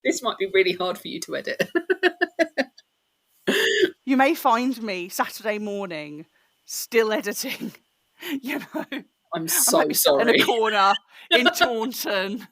This might be really hard for you to edit. You may find me Saturday morning still editing, you know. I'm I so might be sat in sorry. a corner in Taunton,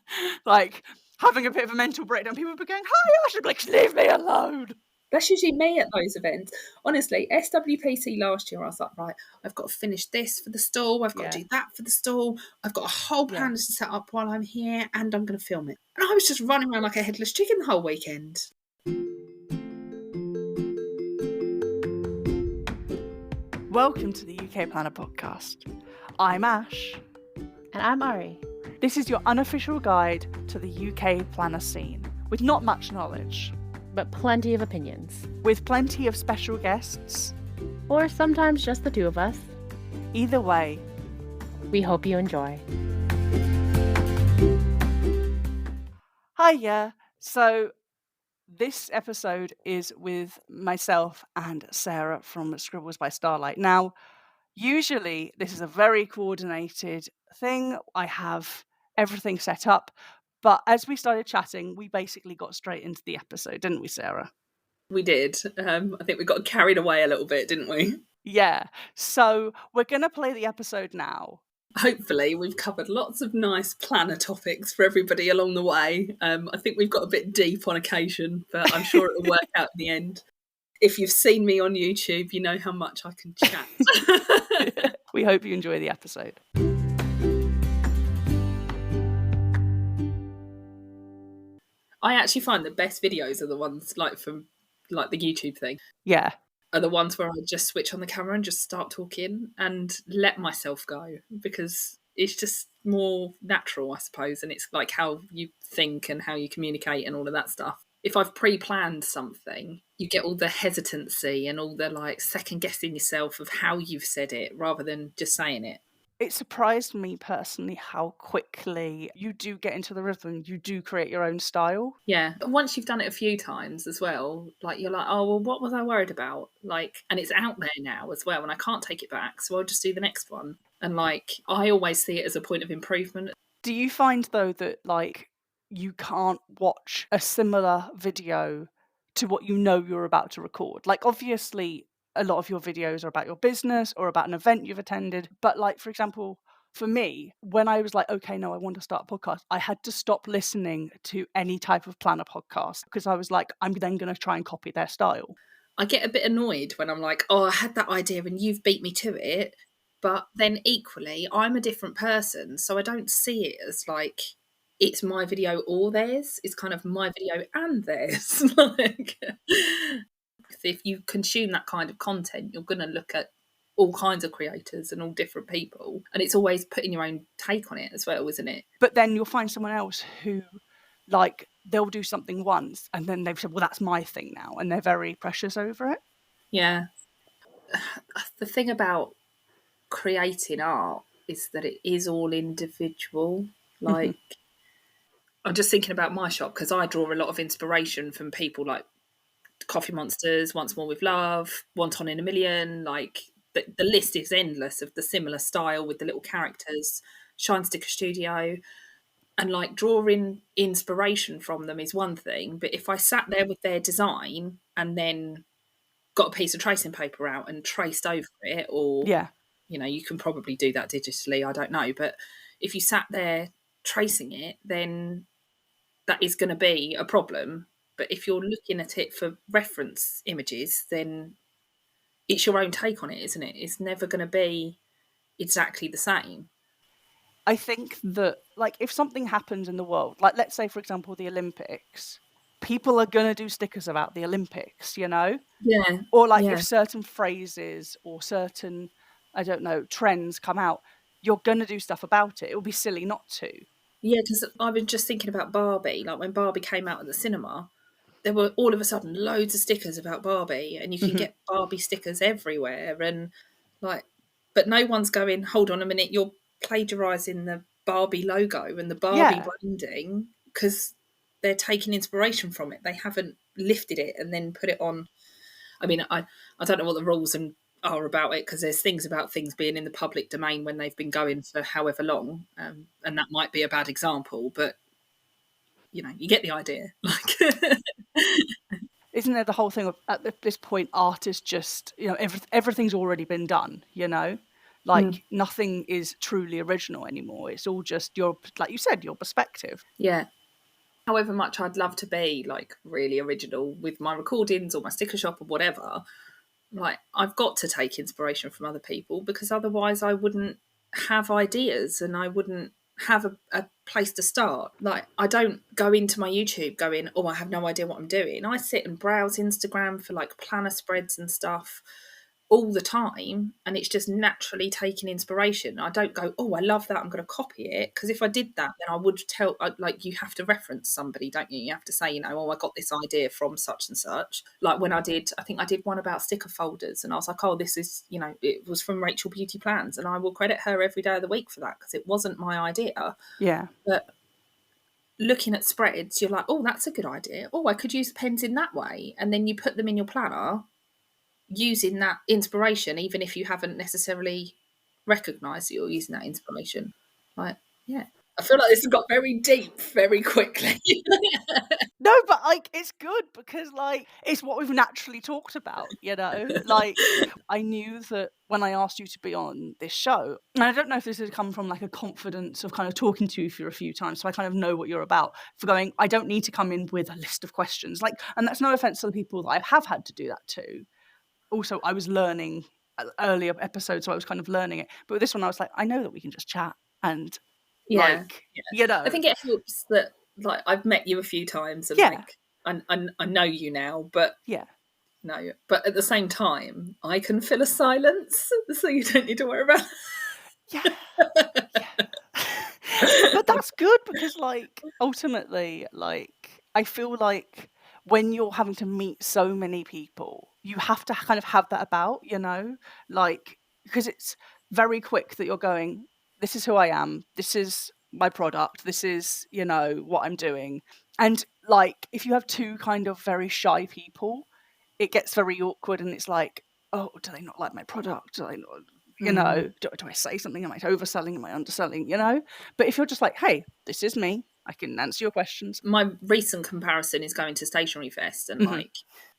like having a bit of a mental breakdown. People would be going, "Hi, Ash," I'd be like, "Leave me alone." That's usually me at those events. Honestly, SWPC last year, I was like, right, I've got to finish this for the stall. I've got to do that for the stall. I've got a whole plan to set up while I'm here, and I'm going to film it. And I was just running around like a headless chicken the whole weekend. Welcome to the UK Planner Podcast. I'm Ash. And I'm Ari. This is your unofficial guide to the UK planner scene, with not much knowledge, But plenty of opinions. with plenty of special guests. Or sometimes just the two of us. Either way, We hope you enjoy. hiya. So this episode is with myself and Sarah from Scribbles by Starlight. Now, usually this is a very coordinated thing. I have everything set up. But as we started chatting, we basically got straight into the episode, didn't we, Sarah? We did. I think we got carried away a little bit, didn't we? Yeah. So we're going to play the episode now. Hopefully, we've covered lots of nice planner topics for everybody along the way. I think we've got a bit deep on occasion, but I'm sure it'll work out in the end. If you've seen me on YouTube, you know how much I can chat. We hope you enjoy the episode. I actually find the best videos are the ones from the YouTube thing, Yeah. are the ones where I just switch on the camera and just start talking and let myself go, because it's just more natural, I suppose, and it's like how you think and how you communicate and all of that stuff. If I've pre-planned something, you get all the hesitancy and all the second guessing yourself of how you've said it rather than just saying it. It surprised me personally how quickly you do get into the rhythm. You do create your own style. Yeah. And once you've done it a few times as well, you're like, oh, well, what was I worried about? And it's out there now as well, and I can't take it back. So I'll just do the next one. And I always see it as a point of improvement. Do you find though that you can't watch a similar video to what you know you're about to record? Obviously a lot of your videos are about your business or about an event you've attended. But for example, for me, when I was like, okay, no, I want to start a podcast, I had to stop listening to any type of planner podcast because I was like, I'm then going to try and copy their style. I get a bit annoyed when I'm like, oh, I had that idea and you've beat me to it. But then equally, I'm a different person. So I don't see it as it's my video or theirs. It's kind of my video and theirs. If you consume that kind of content, you're going to look at all kinds of creators and all different people. And it's always putting your own take on it as well, isn't it? But then you'll find someone else who, they'll do something once and then they've said, well, that's my thing now. And they're very precious over it. Yeah. The thing about creating art is that it is all individual. I'm just thinking about my shop because I draw a lot of inspiration from people like Coffee Monsters, Once More with Love, One Ton in a Million. The list is endless of the similar style with the little characters. Shine Sticker Studio. And drawing inspiration from them is one thing, but if I sat there with their design and then got a piece of tracing paper out and traced over it, or you can probably do that digitally, I don't know, but if you sat there tracing it, then that is going to be a problem. But if you're looking at it for reference images, then it's your own take on it, isn't it? It's never going to be exactly the same. I think that, if something happens in the world, let's say, for example, the Olympics, people are going to do stickers about the Olympics, you know? Yeah. Or, if certain phrases or certain, I don't know, trends come out, you're going to do stuff about it. It would be silly not to. Yeah, because I was just thinking about Barbie. When Barbie came out at the cinema, there were all of a sudden loads of stickers about Barbie, and you can get Barbie stickers everywhere. And but no one's going, hold on a minute, you're plagiarising the Barbie logo and the Barbie branding, because they're taking inspiration from it. They haven't lifted it and then put it on. I mean, I don't know what the rules are about it, because there's things about things being in the public domain when they've been going for however long, and that might be a bad example, but you get the idea. Like, isn't there the whole thing of at this point, art is just, everything's already been done, like nothing is truly original anymore. It's all just your, like you said, your perspective. Yeah. However much I'd love to be like really original with my recordings or my sticker shop or whatever, like I've got to take inspiration from other people, because otherwise I wouldn't have ideas and I wouldn't have a place to start. Like, I don't go into my YouTube going, oh, I have no idea what I'm doing. I sit and browse Instagram for like planner spreads and stuff all the time, and it's just naturally taking inspiration. I don't go, oh, I love that, I'm going to copy it, because if I did that, then I would tell, like, you have to reference somebody, don't you? You have to say, oh, I got this idea from such and such. Like when I think I did one about sticker folders, and I was like, oh, this is, it was from Rachel Beauty Plans, and I will credit her every day of the week for that, because it wasn't my idea. Yeah. But looking at spreads, you're like, oh, that's a good idea. Oh, I could use the pens in that way. And then you put them in your planner using that inspiration, even if you haven't necessarily recognised that you're using that inspiration. Like, yeah. I feel like this has got very deep very quickly. No, but like it's good because like it's what we've naturally talked about, Like I knew that when I asked you to be on this show, and I don't know if this has come from like a confidence of kind of talking to you for a few times, so I kind of know what you're about, for going, I don't need to come in with a list of questions. Like, and that's no offense to the people that I have had to do that to. Also, I was learning earlier episodes, so I was kind of learning it. But with this one, I was like, I know that we can just chat and Yeah. I think it helps that like I've met you a few times and like I know you now, but no, but at the same time, I can fill a silence, so you don't need to worry about it. But that's good because like ultimately, like I feel like when you're having to meet so many people, you have to kind of have that about, like, because it's very quick that you're going, this is who I am, this is my product, this is, what I'm doing. And like, if you have two kind of very shy people, it gets very awkward and it's like, oh, do they not like my product? Do they not, do I say something? Am I overselling? Am I underselling? But if you're just like, hey, this is me, I can answer your questions. My recent comparison is going to Stationery Fest and like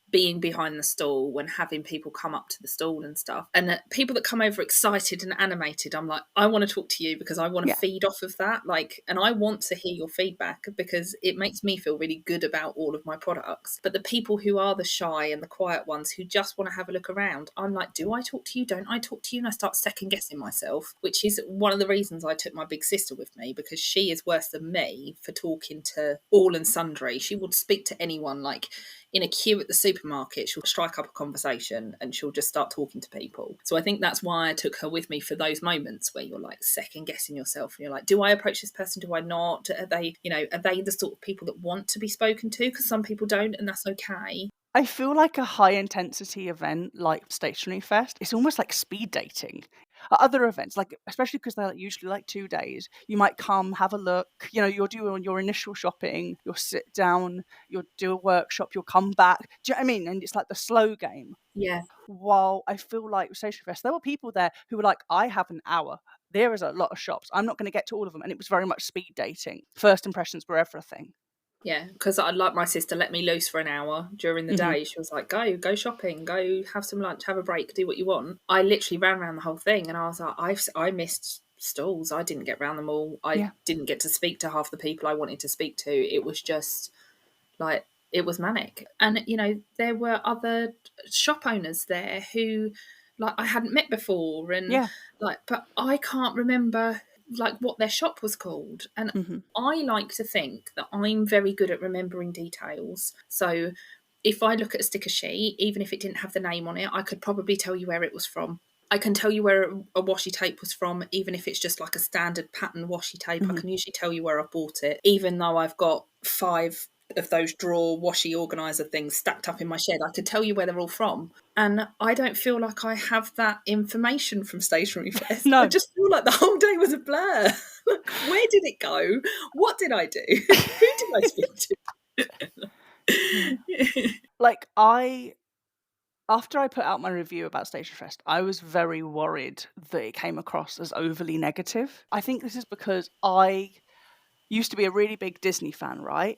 being behind the stall when having people come up to the stall and stuff, and people that come over excited and animated, I'm like, I want to talk to you because I want to feed off of that, like, and I want to hear your feedback because it makes me feel really good about all of my products. But the people who are the shy and the quiet ones who just want to have a look around, I'm like, do I talk to you? Don't I talk to you? And I start second guessing myself, which is one of the reasons I took my big sister with me, because she is worse than me for talking to all and sundry. She would speak to anyone, like in a queue at the supermarket, she'll strike up a conversation and she'll just start talking to people. So I think that's why I took her with me for those moments where you're like second guessing yourself and you're like, do I approach this person? Do I not? Are they the sort of people that want to be spoken to? Because some people don't, and that's okay. I feel like a high intensity event like Stationery Fest, it's almost like speed dating. At other events, like especially because they're usually like 2 days, you might come, have a look, you'll do your initial shopping, you'll sit down, you'll do a workshop, you'll come back. Do you know what I mean? And it's like the slow game. Yeah. While I feel like with Stationery Fest, there were people there who were like, I have an hour. There is a lot of shops. I'm not going to get to all of them. And it was very much speed dating. First impressions were everything. Yeah, because I'd like my sister let me loose for an hour during the day. She was like, go shopping, go have some lunch, have a break, do what you want. I literally ran around the whole thing and I was like, I missed stalls. I didn't get around them all. I didn't get to speak to half the people I wanted to speak to. It was just like, it was manic. And, there were other shop owners there who like I hadn't met before and but I can't remember like what their shop was called, and I like to think that I'm very good at remembering details. So if I look at a sticker sheet, even if it didn't have the name on it, I could probably tell you where it was from. I can tell you where a washi tape was from, even if it's just like a standard pattern washi tape. I can usually tell you where I bought it, even though I've got 5 of those drawer washi organizer things stacked up in my shed. I could tell you where they're all from. And I don't feel like I have that information from Stationery Fest. No. I just feel like the whole day was a blur. Where did it go? What did I do? Who did I speak to? Like after I put out my review about Stationery Fest, I was very worried that it came across as overly negative. I think this is because I used to be a really big Disney fan, right?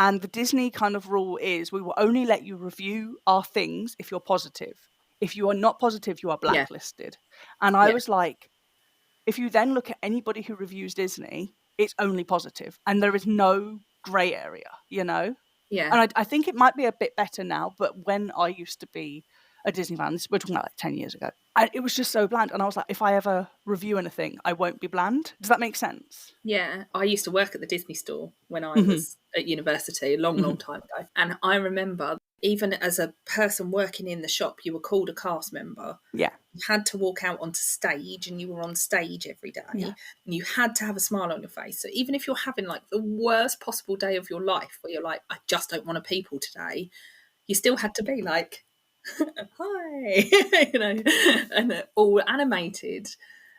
And the Disney kind of rule is we will only let you review our things if you're positive. If you are not positive, you are blacklisted. And I was like, if you then look at anybody who reviews Disney, it's only positive and there is no grey area, you know? Yeah. And I think it might be a bit better now, but when I used to be a Disney fan, we're talking about like 10 years ago, it was just so bland. And I was like, if I ever review anything, I won't be bland. Does that make sense? Yeah. I used to work at the Disney store when I was at university, a long time ago. And I remember, even as a person working in the shop, you were called a cast member. Yeah. You had to walk out onto stage, and you were on stage every day. Yeah. And you had to have a smile on your face. So even if you're having like the worst possible day of your life, where you're like, I just don't want to people today, you still had to be like, hi, you know, and all animated.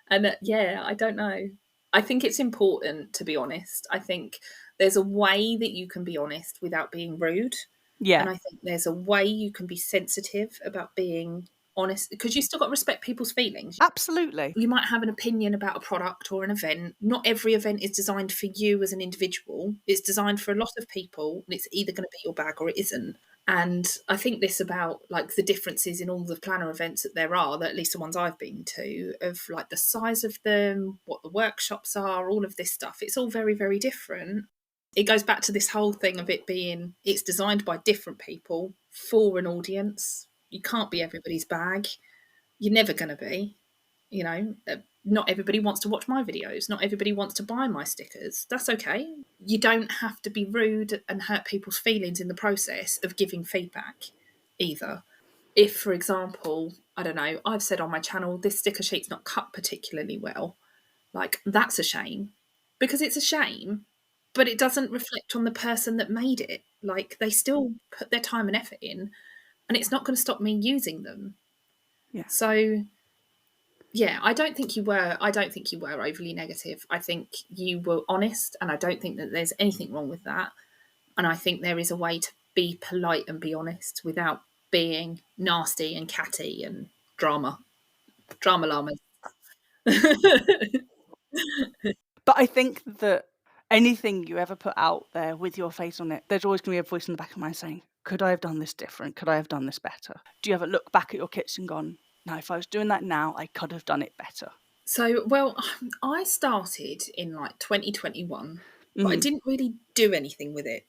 And I don't know. I think it's important to be honest. I think there's a way that you can be honest without being rude. Yeah. And I think there's a way you can be sensitive about being honest, because you still got to respect people's feelings. Absolutely. You might have an opinion about a product or an event. Not every event is designed for you as an individual. It's designed for a lot of people, and it's either going to be your bag or it isn't. And I think this about like the differences in all the planner events that there are, that at least the ones I've been to, of like the size of them, what the workshops are, all of this stuff. It's all very, very different. It goes back to this whole thing of it being, it's designed by different people for an audience. You can't be everybody's bag. You're never going to be, you know. Not everybody wants to watch my videos. Not everybody wants to buy my stickers. That's okay. You don't have to be rude and hurt people's feelings in the process of giving feedback either. If, for example, I don't know, I've said on my channel, this sticker sheet's not cut particularly well, like that's a shame, because it's a shame, but it doesn't reflect on the person that made it. Like they still put their time and effort in, and it's not going to stop me using them. Yeah. So yeah, I don't think you were overly negative. I think you were honest, and I don't think that there's anything wrong with that. And I think there is a way to be polite and be honest without being nasty and catty and drama llamas. But I think that anything you ever put out there with your face on it, there's always going to be a voice in the back of my mind saying, could I have done this different? Could I have done this better? Do you ever look back at your kits and gone, no, if I was doing that now, I could have done it better? So, well, I started in like 2021, but I didn't really do anything with it.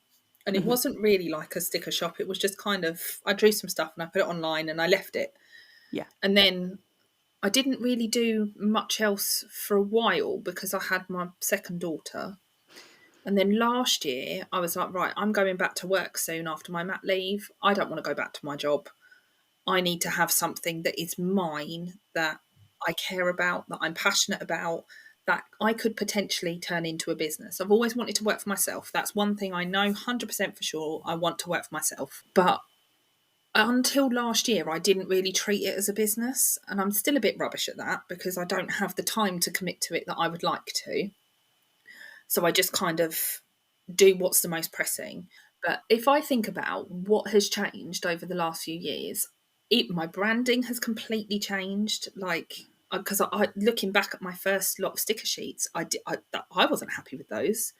And it wasn't really like a sticker shop. It was just kind of, I drew some stuff and I put it online and I left it. Yeah. And then I didn't really do much else for a while because I had my second daughter. And then last year I was like, right, I'm going back to work soon after my mat leave. I don't want to go back to my job. I need to have something that is mine, that I care about, that I'm passionate about, that I could potentially turn into a business. I've always wanted to work for myself. That's one thing I know 100% for sure. I want to work for myself. But until last year, I didn't really treat it as a business. And I'm still a bit rubbish at that because I don't have the time to commit to it that I would like to. So I just kind of do what's the most pressing. But if I think about what has changed over the last few years, my branding has completely changed. Like, because I looking back at my first lot of sticker sheets, I wasn't happy with those.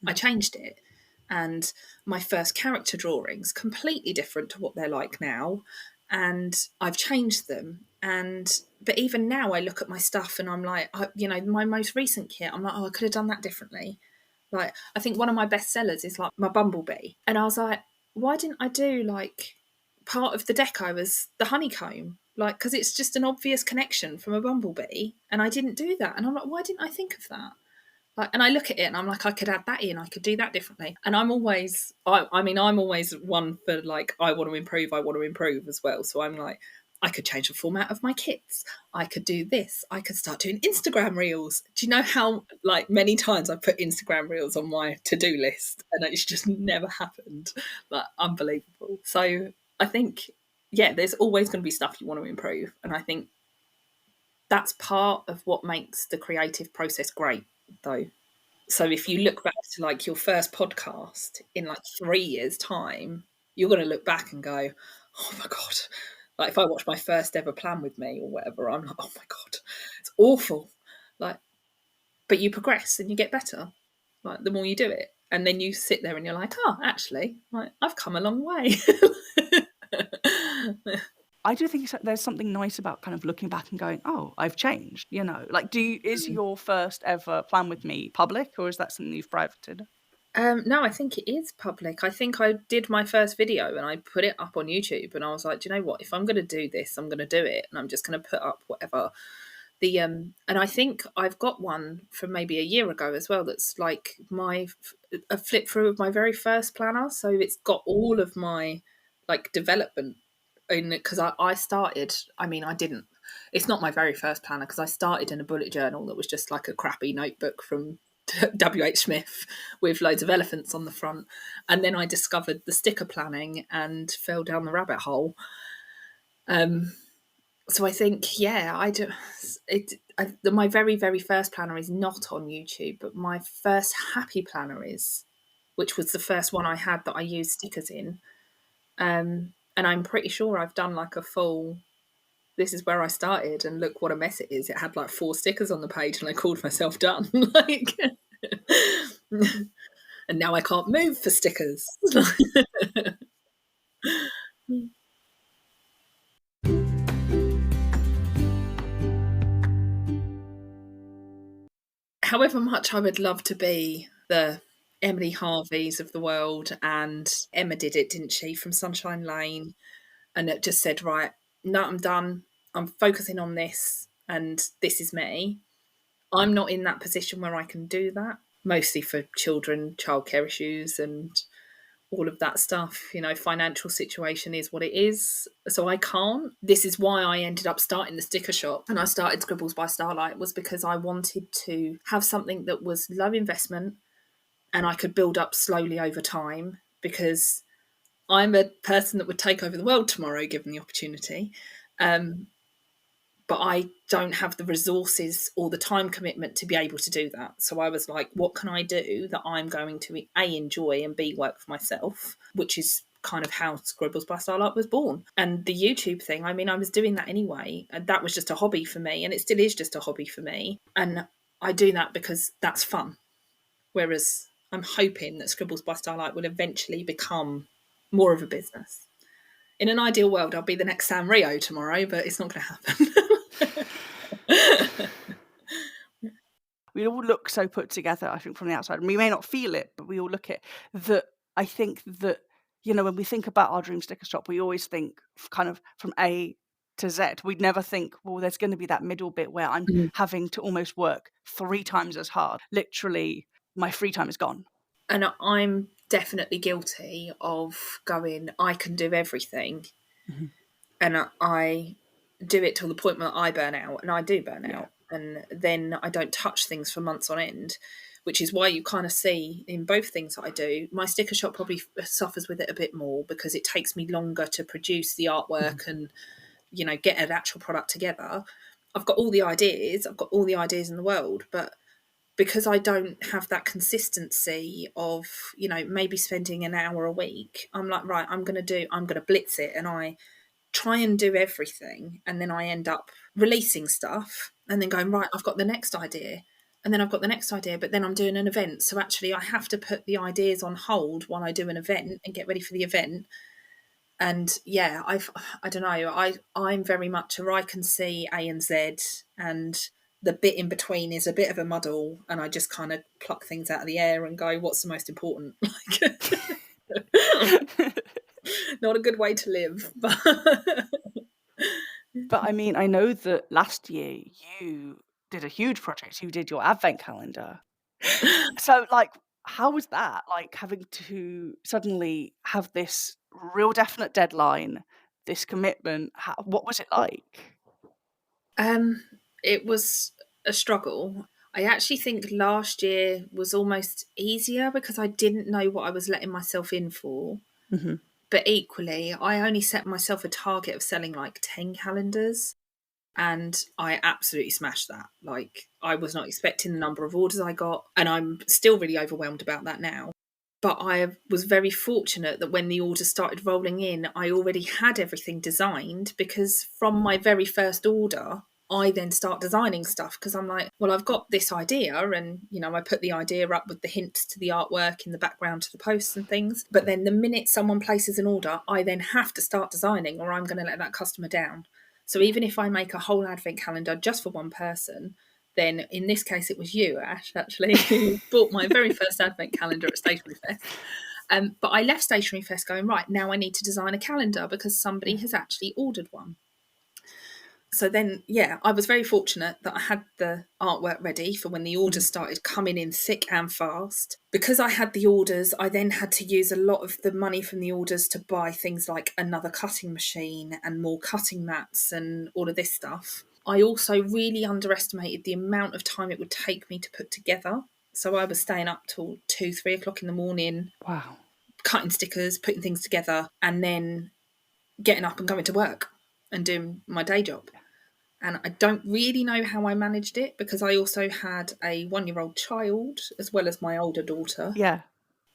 I changed it, and my first character drawings completely different to what they're like now, and I've changed them. But even now, I look at my stuff and I'm like, my most recent kit, I'm like, oh, I could have done that differently. Like, I think one of my best sellers is like my bumblebee, and I was like, why didn't I do like part of the deco was the honeycomb, like, because it's just an obvious connection from a bumblebee, and I didn't do that. And I'm like, why didn't I think of that? Like, and I look at it and I'm like, I could add that in, I could do that differently. And I'm always one for like, I want to improve as well. So I'm like, I could change the format of my kits. I could do this. I could start doing Instagram reels. Do you know how like many times I put Instagram reels on my to-do list and it's just never happened? Like, unbelievable. So I think, yeah, there's always going to be stuff you want to improve. And I think that's part of what makes the creative process great, though. So if you look back to like your first podcast in like 3 years' time, you're going to look back and go, oh my God. Like if I watch my first ever plan with me or whatever, I'm like, oh my God, it's awful. Like, but you progress and you get better, like the more you do it. And then you sit there and you're like, oh, actually, like, I've come a long way. I do think there's something nice about kind of looking back and going, oh, I've changed, Like, is your first ever Plan With Me public, or is that something you've privated? No, I think it is public. I think I did my first video and I put it up on YouTube, and I was like, do you know what? If I'm going to do this, I'm going to do it, and I'm just going to put up whatever. And I think I've got one from maybe a year ago as well. That's like a flip through of my very first planner. So it's got all of my like development in it, because I started. I mean, I didn't. It's not my very first planner, because I started in a bullet journal that was just like a crappy notebook from WH Smith with loads of elephants on the front, and then I discovered the sticker planning and fell down the rabbit hole. So I think, yeah, my very, very first planner is not on YouTube, but my first happy planner is, which was the first one I had that I used stickers in. And I'm pretty sure I've done like a full, this is where I started and look what a mess it is. It had like 4 stickers on the page and I called myself done. Like, and now I can't move for stickers. However much I would love to be the Emily Harveys of the world, and Emma did it, didn't she, from Sunshine Lane, and it just said, right, no, I'm done. I'm focusing on this, and this is me. I'm not in that position where I can do that, mostly for children, childcare issues, and all of that stuff. Financial situation is what it is, so I can't. This is why I ended up starting the sticker shop, and I started Scribbles by Starlight, was because I wanted to have something that was low investment and I could build up slowly over time, because I'm a person that would take over the world tomorrow given the opportunity. But I don't have the resources or the time commitment to be able to do that. So I was like, what can I do that I'm going to A, enjoy, and B, work for myself, which is kind of how Scribbles by Starlight was born. And the YouTube thing, I mean, I was doing that anyway, and that was just a hobby for me, and it still is just a hobby for me. And I do that because that's fun. Whereas I'm hoping that Scribbles by Starlight will eventually become more of a business. In an ideal world, I'll be the next Sam Rio tomorrow, but it's not going to happen. We all look so put together, I think, from the outside. And we may not feel it, but we all look at that. I think that, when we think about our dream sticker shop, we always think kind of from A to Z. We'd never think, well, there's going to be that middle bit where I'm having to almost work 3 times as hard. Literally, my free time is gone. And I'm definitely guilty of going, I can do everything. Mm-hmm. And I do it till the point where I burn out, and I do burn out. And then I don't touch things for months on end, which is why you kind of see in both things that I do, my sticker shop probably suffers with it a bit more, because it takes me longer to produce the artwork and, get an actual product together. I've got all the ideas. I've got all the ideas in the world, but because I don't have that consistency of, maybe spending an hour a week, I'm like, right, I'm going to blitz it. And I try and do everything. And then I end up releasing stuff and then going, right, I've got the next idea. And then I've got the next idea, but then I'm doing an event. So actually I have to put the ideas on hold while I do an event and get ready for the event. And yeah, I don't know. I'm very much I can see A and Z, and the bit in between is a bit of a muddle, and I just kind of pluck things out of the air and go, what's the most important? Not a good way to live. But I mean, I know that last year you did a huge project. You did your advent calendar. So, how was that? Having to suddenly have this real definite deadline, this commitment. What was it like? It was a struggle. I actually think last year was almost easier because I didn't know what I was letting myself in for. Mm-hmm. But equally, I only set myself a target of selling 10 calendars, and I absolutely smashed that. I was not expecting the number of orders I got, and I'm still really overwhelmed about that now. But I was very fortunate that when the orders started rolling in, I already had everything designed, because from my very first order, I then start designing stuff because I'm like, well, I've got this idea, and I put the idea up with the hints to the artwork in the background to the posts and things. But then the minute someone places an order, I then have to start designing, or I'm going to let that customer down. So even if I make a whole advent calendar just for one person, then in this case it was you, Ash, actually, who bought my very first advent calendar at Stationery Fest. But I left Stationery Fest going, right, now I need to design a calendar because somebody has actually ordered one. So then, I was very fortunate that I had the artwork ready for when the orders started coming in thick and fast. Because I had the orders, I then had to use a lot of the money from the orders to buy things like another cutting machine and more cutting mats and all of this stuff. I also really underestimated the amount of time it would take me to put together. So I was staying up till 2, 3 o'clock in the morning. Wow. Cutting stickers, putting things together, and then getting up and going to work and doing my day job. And I don't really know how I managed it because I also had a 1-year-old child as well as my older daughter. Yeah.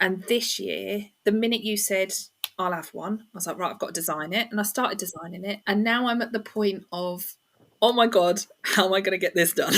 And this year, the minute you said, I'll have one, I was like, right, I've got to design it. And I started designing it. And now I'm at the point of, oh my God, how am I going to get this done?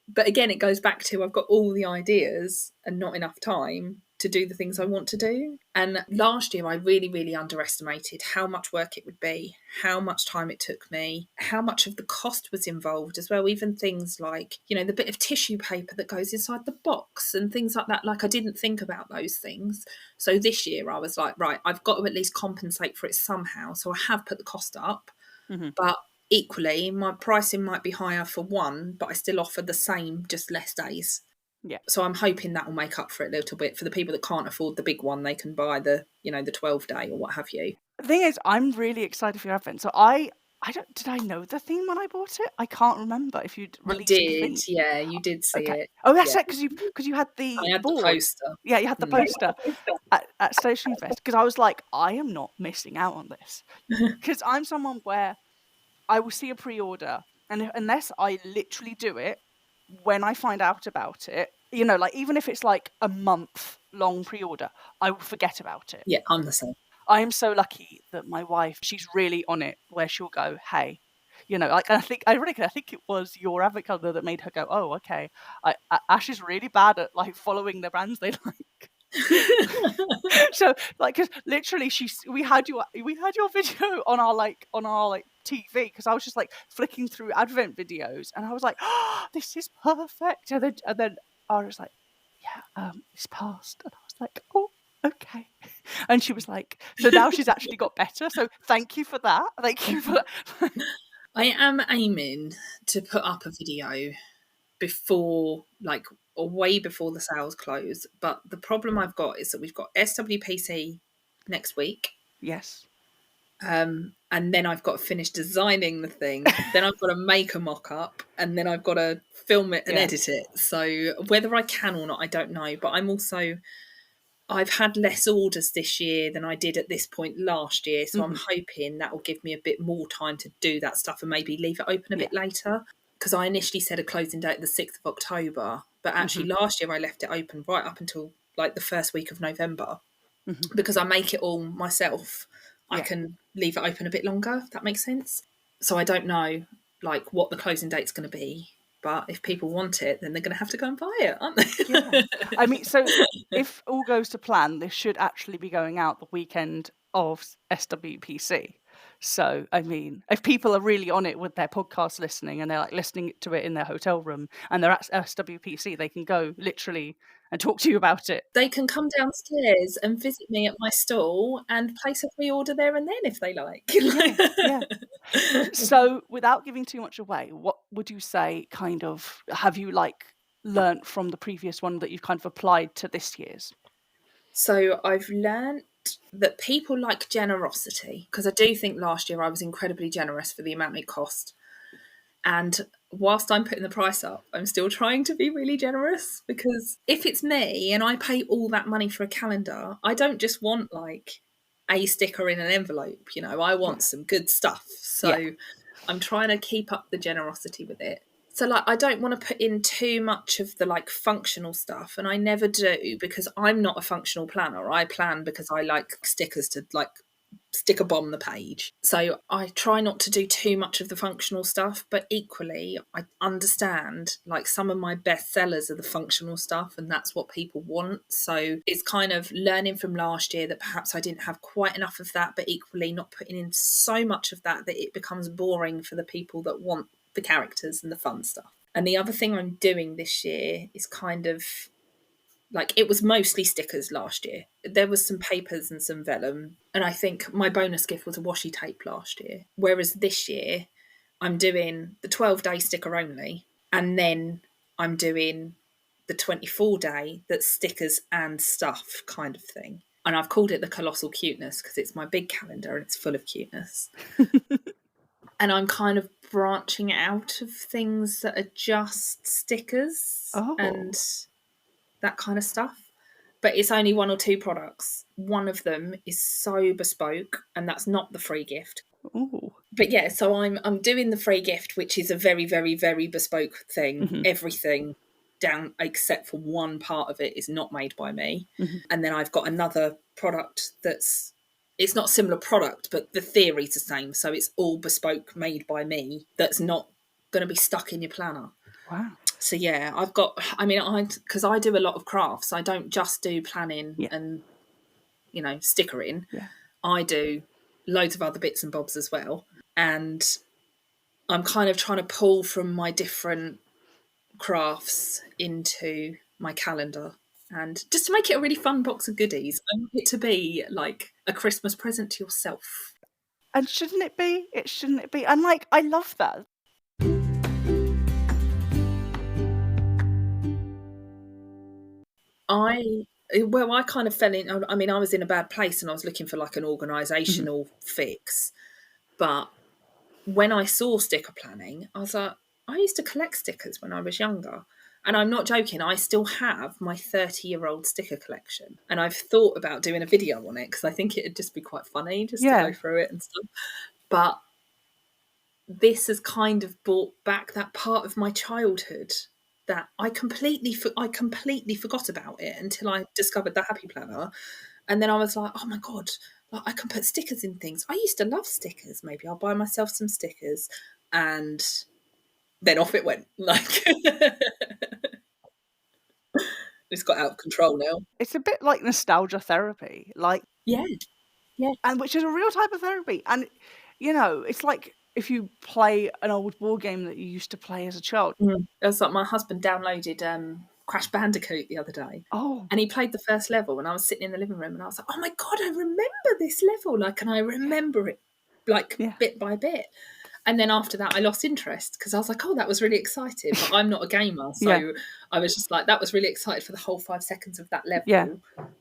But again, it goes back to I've got all the ideas and not enough time to do the things I want to do. And last year, I really, really underestimated how much work it would be, how much time it took me, how much of the cost was involved as well. Even things like, the bit of tissue paper that goes inside the box and things like that. Like, I didn't think about those things. So this year I was like, right, I've got to at least compensate for it somehow. So I have put the cost up, but equally, my pricing might be higher for one, but I still offer the same, just less days. Yeah. So I'm hoping that will make up for it a little bit. For the people that can't afford the big one, they can buy the 12-day or what have you. The thing is, I'm really excited for your advent. So I did I know the theme when I bought it? I can't remember if you'd released the theme. Yeah, you did see it. Oh, that's it, because you had the I had board. the poster. Yeah, you had the poster at Stationery Fest. Because I was like, I am not missing out on this. Because I'm someone where I will see a pre-order, and unless I literally do it when I find out about it, like even if it's like a month-long pre-order, I will forget about it. Yeah, I'm the same. I am so lucky that my wife, she's really on it, where she'll go, hey, like, and I think it was your advent calendar that made her go, oh, okay. Ash is really bad at like following the brands they like. So like, because literally we had your video on our TV, because I was just like flicking through advent videos and I was like, oh, this is perfect. And then I was like, yeah, it's passed. And I was like, oh, okay. And she was like, so now she's actually got better. So thank you for that. Thank you for that. I am aiming to put up a video before, or way before the sales close. But the problem I've got is that we've got SWPC next week. Yes. And then I've got to finish designing the thing. Then I've got to make a mock-up, and then I've got to film it and edit it. So whether I can or not, I don't know. But I've had less orders this year than I did at this point last year. So I'm hoping that will give me a bit more time to do that stuff and maybe leave it open a bit later. Because I initially said a closing date the 6th of October, but actually last year I left it open right up until like the first week of November. Because I make it all myself, I can leave it open a bit longer, if that makes sense. So I don't know like what the closing date's going to be, but if people want it, then they're going to have to go and buy it, aren't they? Yeah. I mean, so if all goes to plan, this should actually be going out the weekend of SWPC. So, I mean, if people are really on it with their podcast listening and they're like listening to it in their hotel room and they're at SWPC, they can go literally and talk to you about it. They can come downstairs and visit me at my stall and place a pre-order there and then if they like. Yeah. So, without giving too much away, what would you say kind of have you like learnt from the previous one that you've kind of applied to this year's? So I've learnt that people like generosity, because I do think last year I was incredibly generous for the amount it cost. And whilst I'm putting the price up, I'm still trying to be really generous, because if it's me and I pay all that money for a calendar, I don't just want like a sticker in an envelope, I want some good stuff. So I'm trying to keep up the generosity with it. So like, I don't want to put in too much of the like functional stuff, and I never do, because I'm not a functional planner. I plan because I like stickers to like sticker bomb the page. So I try not to do too much of the functional stuff, but equally I understand like some of my best sellers are the functional stuff, and that's what people want. So it's kind of learning from last year that perhaps I didn't have quite enough of that, but equally not putting in so much of that it becomes boring for the people that want the characters and the fun stuff. And the other thing I'm doing this year is kind of like, it was mostly stickers last year. There was some papers and some vellum. And I think my bonus gift was a washi tape last year. Whereas this year, I'm doing the 12-day sticker only. And then I'm doing the 24-day that's stickers and stuff kind of thing. And I've called it the Colossal Cuteness because it's my big calendar and it's full of cuteness. And I'm kind of branching out of things that are just stickers and that kind of stuff. But it's only 1 or 2 products. One of them is so bespoke, and that's not the free gift. Ooh. But yeah, so I'm doing the free gift, which is a very, very, very bespoke thing. Mm-hmm. Everything down except for one part of it is not made by me. Mm-hmm. And then I've got another product it's not a similar product, but the theory's the same. So it's all bespoke, made by me, that's not going to be stuck in your planner. Wow. So yeah, because I do a lot of crafts. I don't just do planning and, stickering. Yeah. I do loads of other bits and bobs as well. And I'm kind of trying to pull from my different crafts into my calendar. And just to make it a really fun box of goodies, I want it to be like a Christmas present to yourself. And shouldn't it be? Shouldn't it be? And like, I love that. I kind of fell in. I mean, I was in a bad place and I was looking for like an organisational fix. But when I saw sticker planning, I was like, I used to collect stickers when I was younger. And I'm not joking, I still have my 30-year-old sticker collection. And I've thought about doing a video on it because I think it'd just be quite funny just to go through it and stuff. But this has kind of brought back that part of my childhood that I completely forgot about it until I discovered the Happy Planner. And then I was like, oh my God, I can put stickers in things. I used to love stickers. Maybe I'll buy myself some stickers. And then off it went. Like, it's got out of control now. It's a bit like nostalgia therapy. Like, yeah. And which is a real type of therapy. And, it's like if you play an old war game that you used to play as a child. It was like my husband downloaded Crash Bandicoot the other day. Oh. And he played the first level and I was sitting in the living room and I was like, oh my God, I remember this level. Like, and I remember it like bit by bit. And then after that, I lost interest because I was like, oh, that was really exciting. But I'm not a gamer. So I was just like, that was really excited for the whole 5 seconds of that level. Yeah.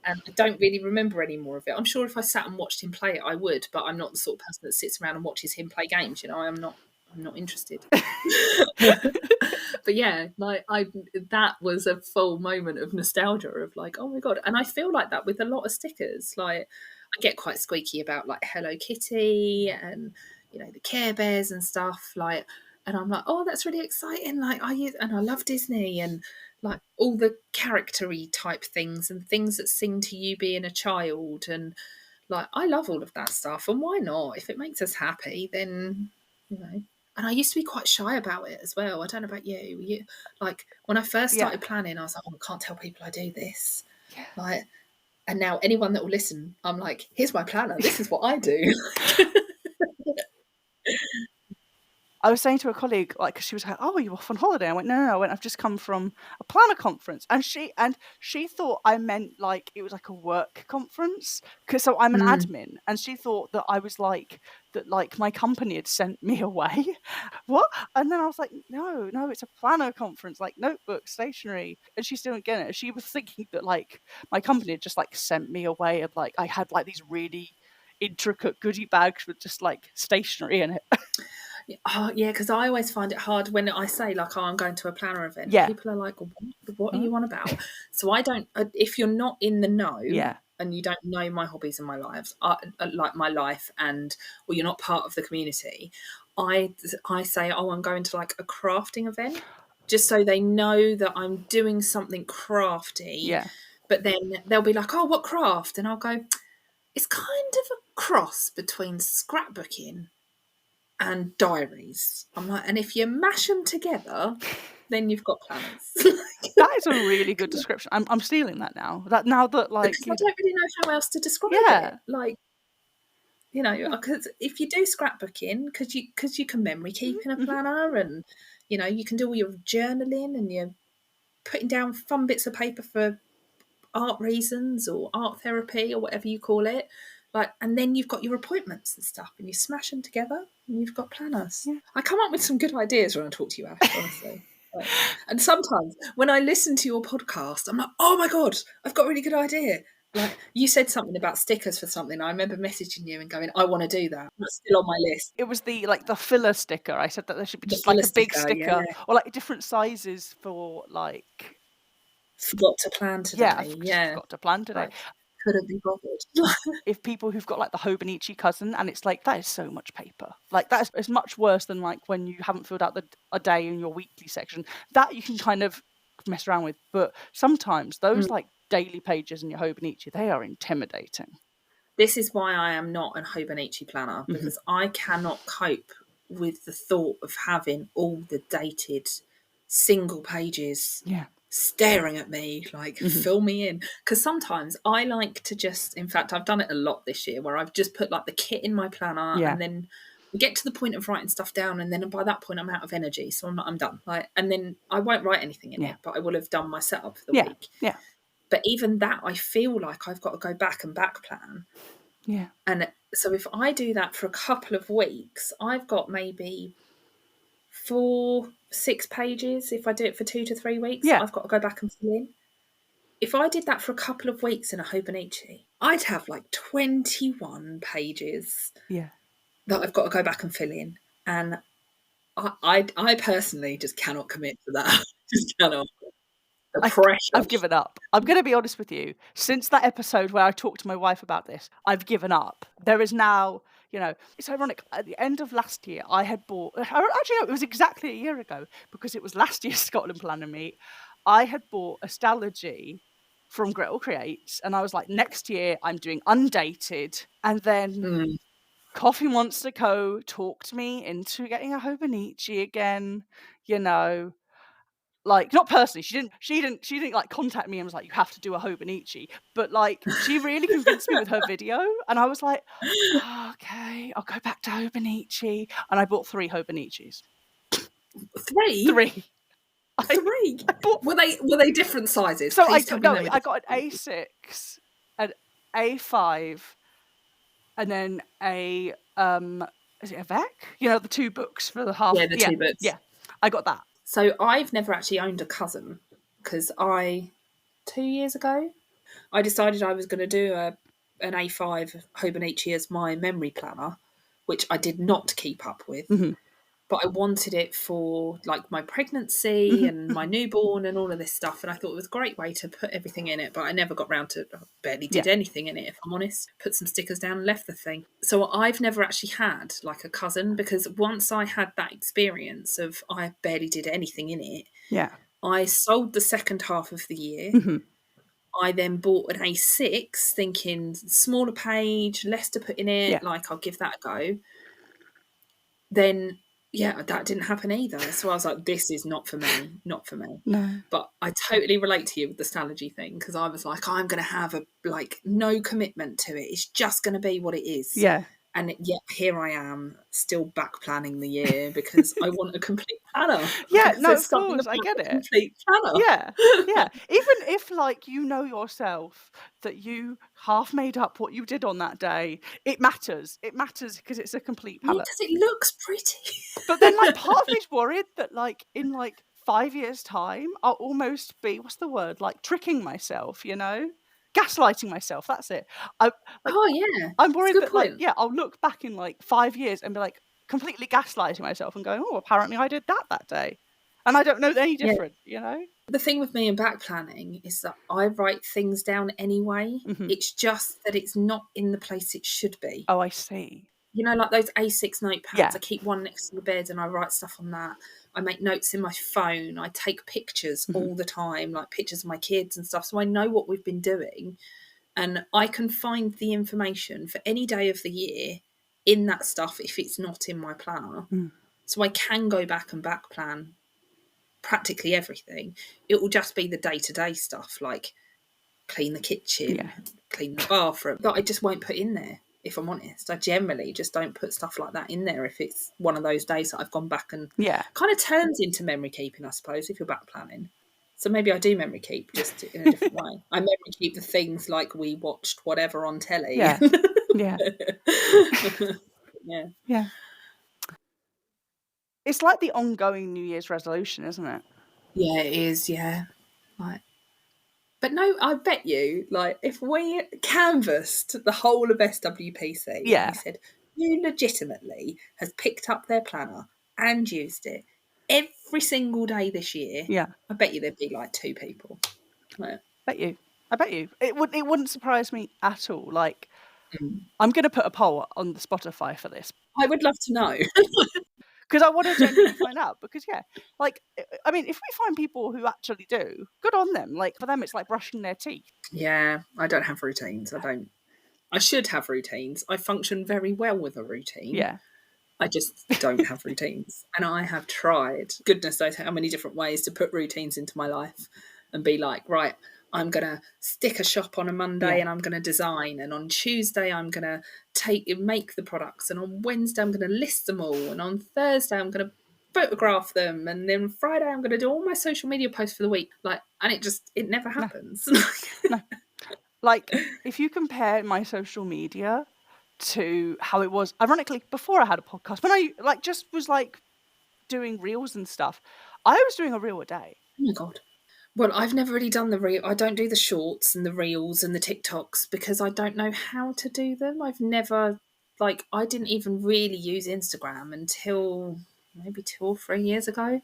And I don't really remember any more of it. I'm sure if I sat and watched him play it, I would. But I'm not the sort of person that sits around and watches him play games. I'm not interested. But yeah, like that was a full moment of nostalgia of like, oh my God. And I feel like that with a lot of stickers. Like I get quite squeaky about like Hello Kitty and the Care Bears and stuff, like, and I'm like, oh, that's really exciting. Like and I love Disney and like all the character-y type things and things that sing to you being a child, and like I love all of that stuff. And why not? If it makes us happy, then And I used to be quite shy about it as well. I don't know about you. Like when I first started planning, I was like, oh, I can't tell people I do this. Yeah. Like, and now anyone that will listen, I'm like, here's my planner. This is what I do. I was saying to a colleague, like, 'cause she was like, "Oh, are you off on holiday?" I went, "No, no, no." I went, "I've just come from a planner conference," and she thought I meant like it was like a work conference because I'm an admin, and she thought that I was like that, like my company had sent me away. What? And then I was like, "No, no, it's a planner conference, like notebooks, stationery," and she still didn't get it. She was thinking that like my company had just like sent me away, and like I had like these really intricate goodie bags with just like stationery in it. Oh, yeah, because I always find it hard when I say like, oh, I'm going to a planner event. Yeah. People are like, what are you on about? So I don't, if you're not in the know and you don't know my hobbies and my lives, like my life, or you're not part of the community, I say, oh, I'm going to like a crafting event, just so they know that I'm doing something crafty. Yeah. But then they'll be like, oh, what craft? And I'll go, it's kind of a cross between scrapbooking and diaries. I'm like, and if you mash them together, then you've got planners. That is a really good description. I'm stealing that now. Now that like Because I don't really know how else to describe yeah. it. Like, you know, because if you do scrapbooking, because you can memory keep in a planner, and you know you can do all your journaling and you're putting down fun bits of paper for art reasons or art therapy or whatever you call it. Like, and then you've got your appointments and stuff, and you smash them together, and you've got planners. Yeah. I come up with some good ideas when I talk to you, Ash, honestly. Like, and sometimes when I listen to your podcast, I'm like, oh my god, I've got a really good idea. Like, you said something about stickers for something. I remember messaging you and going, I want to do that. That's still on my list. It was the filler sticker. I said that there should be The just like filler a big sticker, sticker, or like different sizes for like. Forgot to plan today. Yeah, I forgot to plan today. Like, couldn't be bothered. If people who've got like the Hobonichi cousin, and it's like, that is so much paper. Like, that is much worse than like when you haven't filled out a day in your weekly section. That you can kind of mess around with, but sometimes those like daily pages in your Hobonichi, they are intimidating. This is why I am not a Hobonichi planner, because I cannot cope with the thought of having all the dated single pages staring at me, like, fill me in. Because sometimes I like to just, in fact, I've done it a lot this year, where I've just put like the kit in my planner, and then we get to the point of writing stuff down, and then by that point I'm out of energy, so I'm done. Like, and then I won't write anything in it, but I will have done my setup for the week. Yeah. But even that, I feel like I've got to go back and back plan. Yeah. And so if I do that for a couple of weeks, I've got maybe 4-6 pages. If I do it for 2 to 3 weeks, I've got to go back and fill in. If I did that for a couple of weeks in a Hobonichi, I'd have like 21 pages that I've got to go back and fill in. And I personally just cannot commit to that. Just cannot. The pressure. I've given up. I'm going to be honest with you. Since that episode where I talked to my wife about this, I've given up. There is now, you know, it's ironic. At the end of last year, I had bought, actually, no, it was exactly a year ago, because it was last year's Scotland Planner Meet. I had bought Astrology from Gretel Creates, and I was like, next year I'm doing undated. And then Coffee Monster Co. talked me into getting a Hobonichi again, you know. Like, not personally, she didn't like contact me and was like, you have to do a Hobonichi, but like she really convinced me with her video, and I was like, oh, okay, I'll go back to Hobonichi, and I bought 3 Hobonichis. 3? 3. 3. I bought. Were they different sizes? So I got an A6, an A5, and then a is it a VEC? You know, the 2 books for the half. Yeah, the 2 books. Yeah, I got that. So I've never actually owned a cousin, because 2 years ago, I decided I was going to do an A5 Hobonichi as my memory planner, which I did not keep up with. But I wanted it for like my pregnancy and my newborn and all of this stuff. And I thought it was a great way to put everything in it. But I never got round to, I barely did anything in it, if I'm honest. Put some stickers down and left the thing. So I've never actually had like a cousin, because once I had that experience of I barely did anything in it, I sold the second half of the year. I then bought an A6 thinking smaller page, less to put in it, like I'll give that a go. Then that didn't happen either. So I was like, this is not for me, not for me. No. But I totally relate to you with the Astrology thing, because I was like, I'm going to have no commitment to it. It's just going to be what it is. Yeah. And yet here I am still back planning the year, because I want a complete planner. Yeah, no, of course, I get it. Complete planner. Yeah. Even if like you know yourself that you half made up what you did on that day, it matters. It matters because it's a complete palette. Because it looks pretty. But then like part of me's worried that like in like 5 years' time, I'll almost be, what's the word? Like tricking myself, you know? Gaslighting myself, that's it. I'm worried that like I'll look back in like 5 years and be like completely gaslighting myself and going, oh, apparently I did that day, and I don't know any different. You know, the thing with me in back planning is that I write things down anyway. It's just that it's not in the place it should be. Oh, I see. You know, like those A6 notepads, I keep one next to the bed and I write stuff on that. I make notes in my phone. I take pictures all the time, like pictures of my kids and stuff. So I know what we've been doing. and I can find the information for any day of the year in that stuff if it's not in my planner. So I can go back and back plan practically everything. It will just be the day-to-day stuff, like clean the kitchen, clean the bathroom, that I just won't put in there, if I'm honest. I generally just don't put stuff like that in there if it's one of those days that I've gone back and kind of turns into memory keeping, I suppose, if you're back planning. So maybe I do memory keep, just in a different way. I memory keep the things like we watched whatever on telly. Yeah. Yeah. It's like the ongoing New Year's resolution, isn't it? Yeah, it is, yeah. Like, but no, I bet you, like, if we canvassed the whole of SWPC and we said, who legitimately has picked up their planner and used it every single day this year, I bet you there'd be like 2 people. Like, I bet you. It wouldn't surprise me at all. Like, I'm going to put a poll on the Spotify for this. I would love to know. Because I want to genuinely find out. Because, like, I mean, if we find people who actually do, good on them. Like, for them, it's like brushing their teeth. Yeah, I don't have routines. I should have routines. I function very well with a routine. Yeah. I just don't have routines. And I have tried, goodness knows how many different ways to put routines into my life and be like, right, I'm going to stick a shop on a Monday and I'm going to design. And on Tuesday, I'm going to make the products. And on Wednesday, I'm going to list them all. And on Thursday, I'm going to photograph them. And then Friday, I'm going to do all my social media posts for the week. Like, and it never happens. No. Like, if you compare my social media to how it was, ironically, before I had a podcast, when I just was doing reels and stuff, I was doing a reel a day. Oh my God. Well, I've never really done the reel. I don't do the shorts and the reels and the TikToks because I don't know how to do them. I've never, I didn't even really use Instagram until maybe 2 or 3 years ago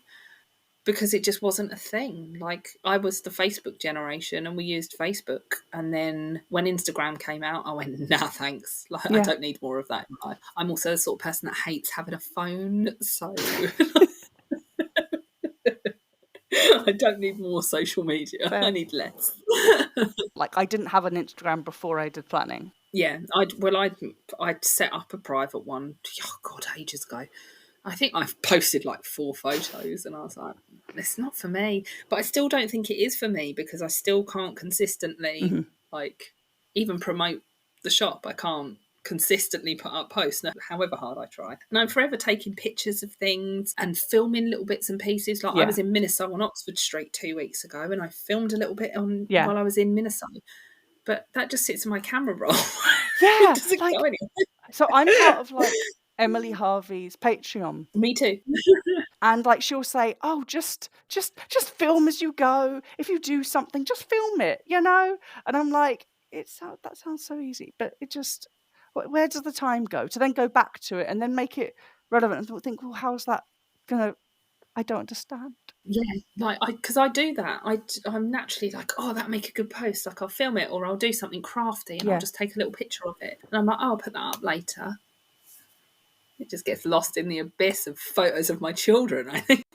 because it just wasn't a thing. Like, I was the Facebook generation and we used Facebook. And then when Instagram came out, I went, nah, thanks. I don't need more of that in life. I'm also the sort of person that hates having a phone. So... I don't need more social media. Fair. I need less. I didn't have an Instagram before I did planning. Yeah, I'd set up a private one. Oh God, ages ago. I think I've posted 4 photos, and I was like, "It's not for me." But I still don't think it is for me because I still can't consistently even promote the shop. I can't consistently put up posts, however hard I try. And I'm forever taking pictures of things and filming little bits and pieces. I was in Minnesota on Oxford Street 2 weeks ago and I filmed a little bit while I was in Minnesota. But that just sits in my camera roll. Yeah. It doesn't go anywhere. So I'm part of Emily Harvey's Patreon. Me too. And she'll say, "Oh, just film as you go. If you do something, just film it, you know." And I'm like, that sounds so easy, but it just, where does the time go to then go back to it and then make it relevant and think, well, how's that gonna? I don't understand. Yeah, because I do that. I'm naturally oh, that'll make a good post. I'll film it or I'll do something crafty and I'll just take a little picture of it. And I'm like, oh, I'll put that up later. It just gets lost in the abyss of photos of my children, I think.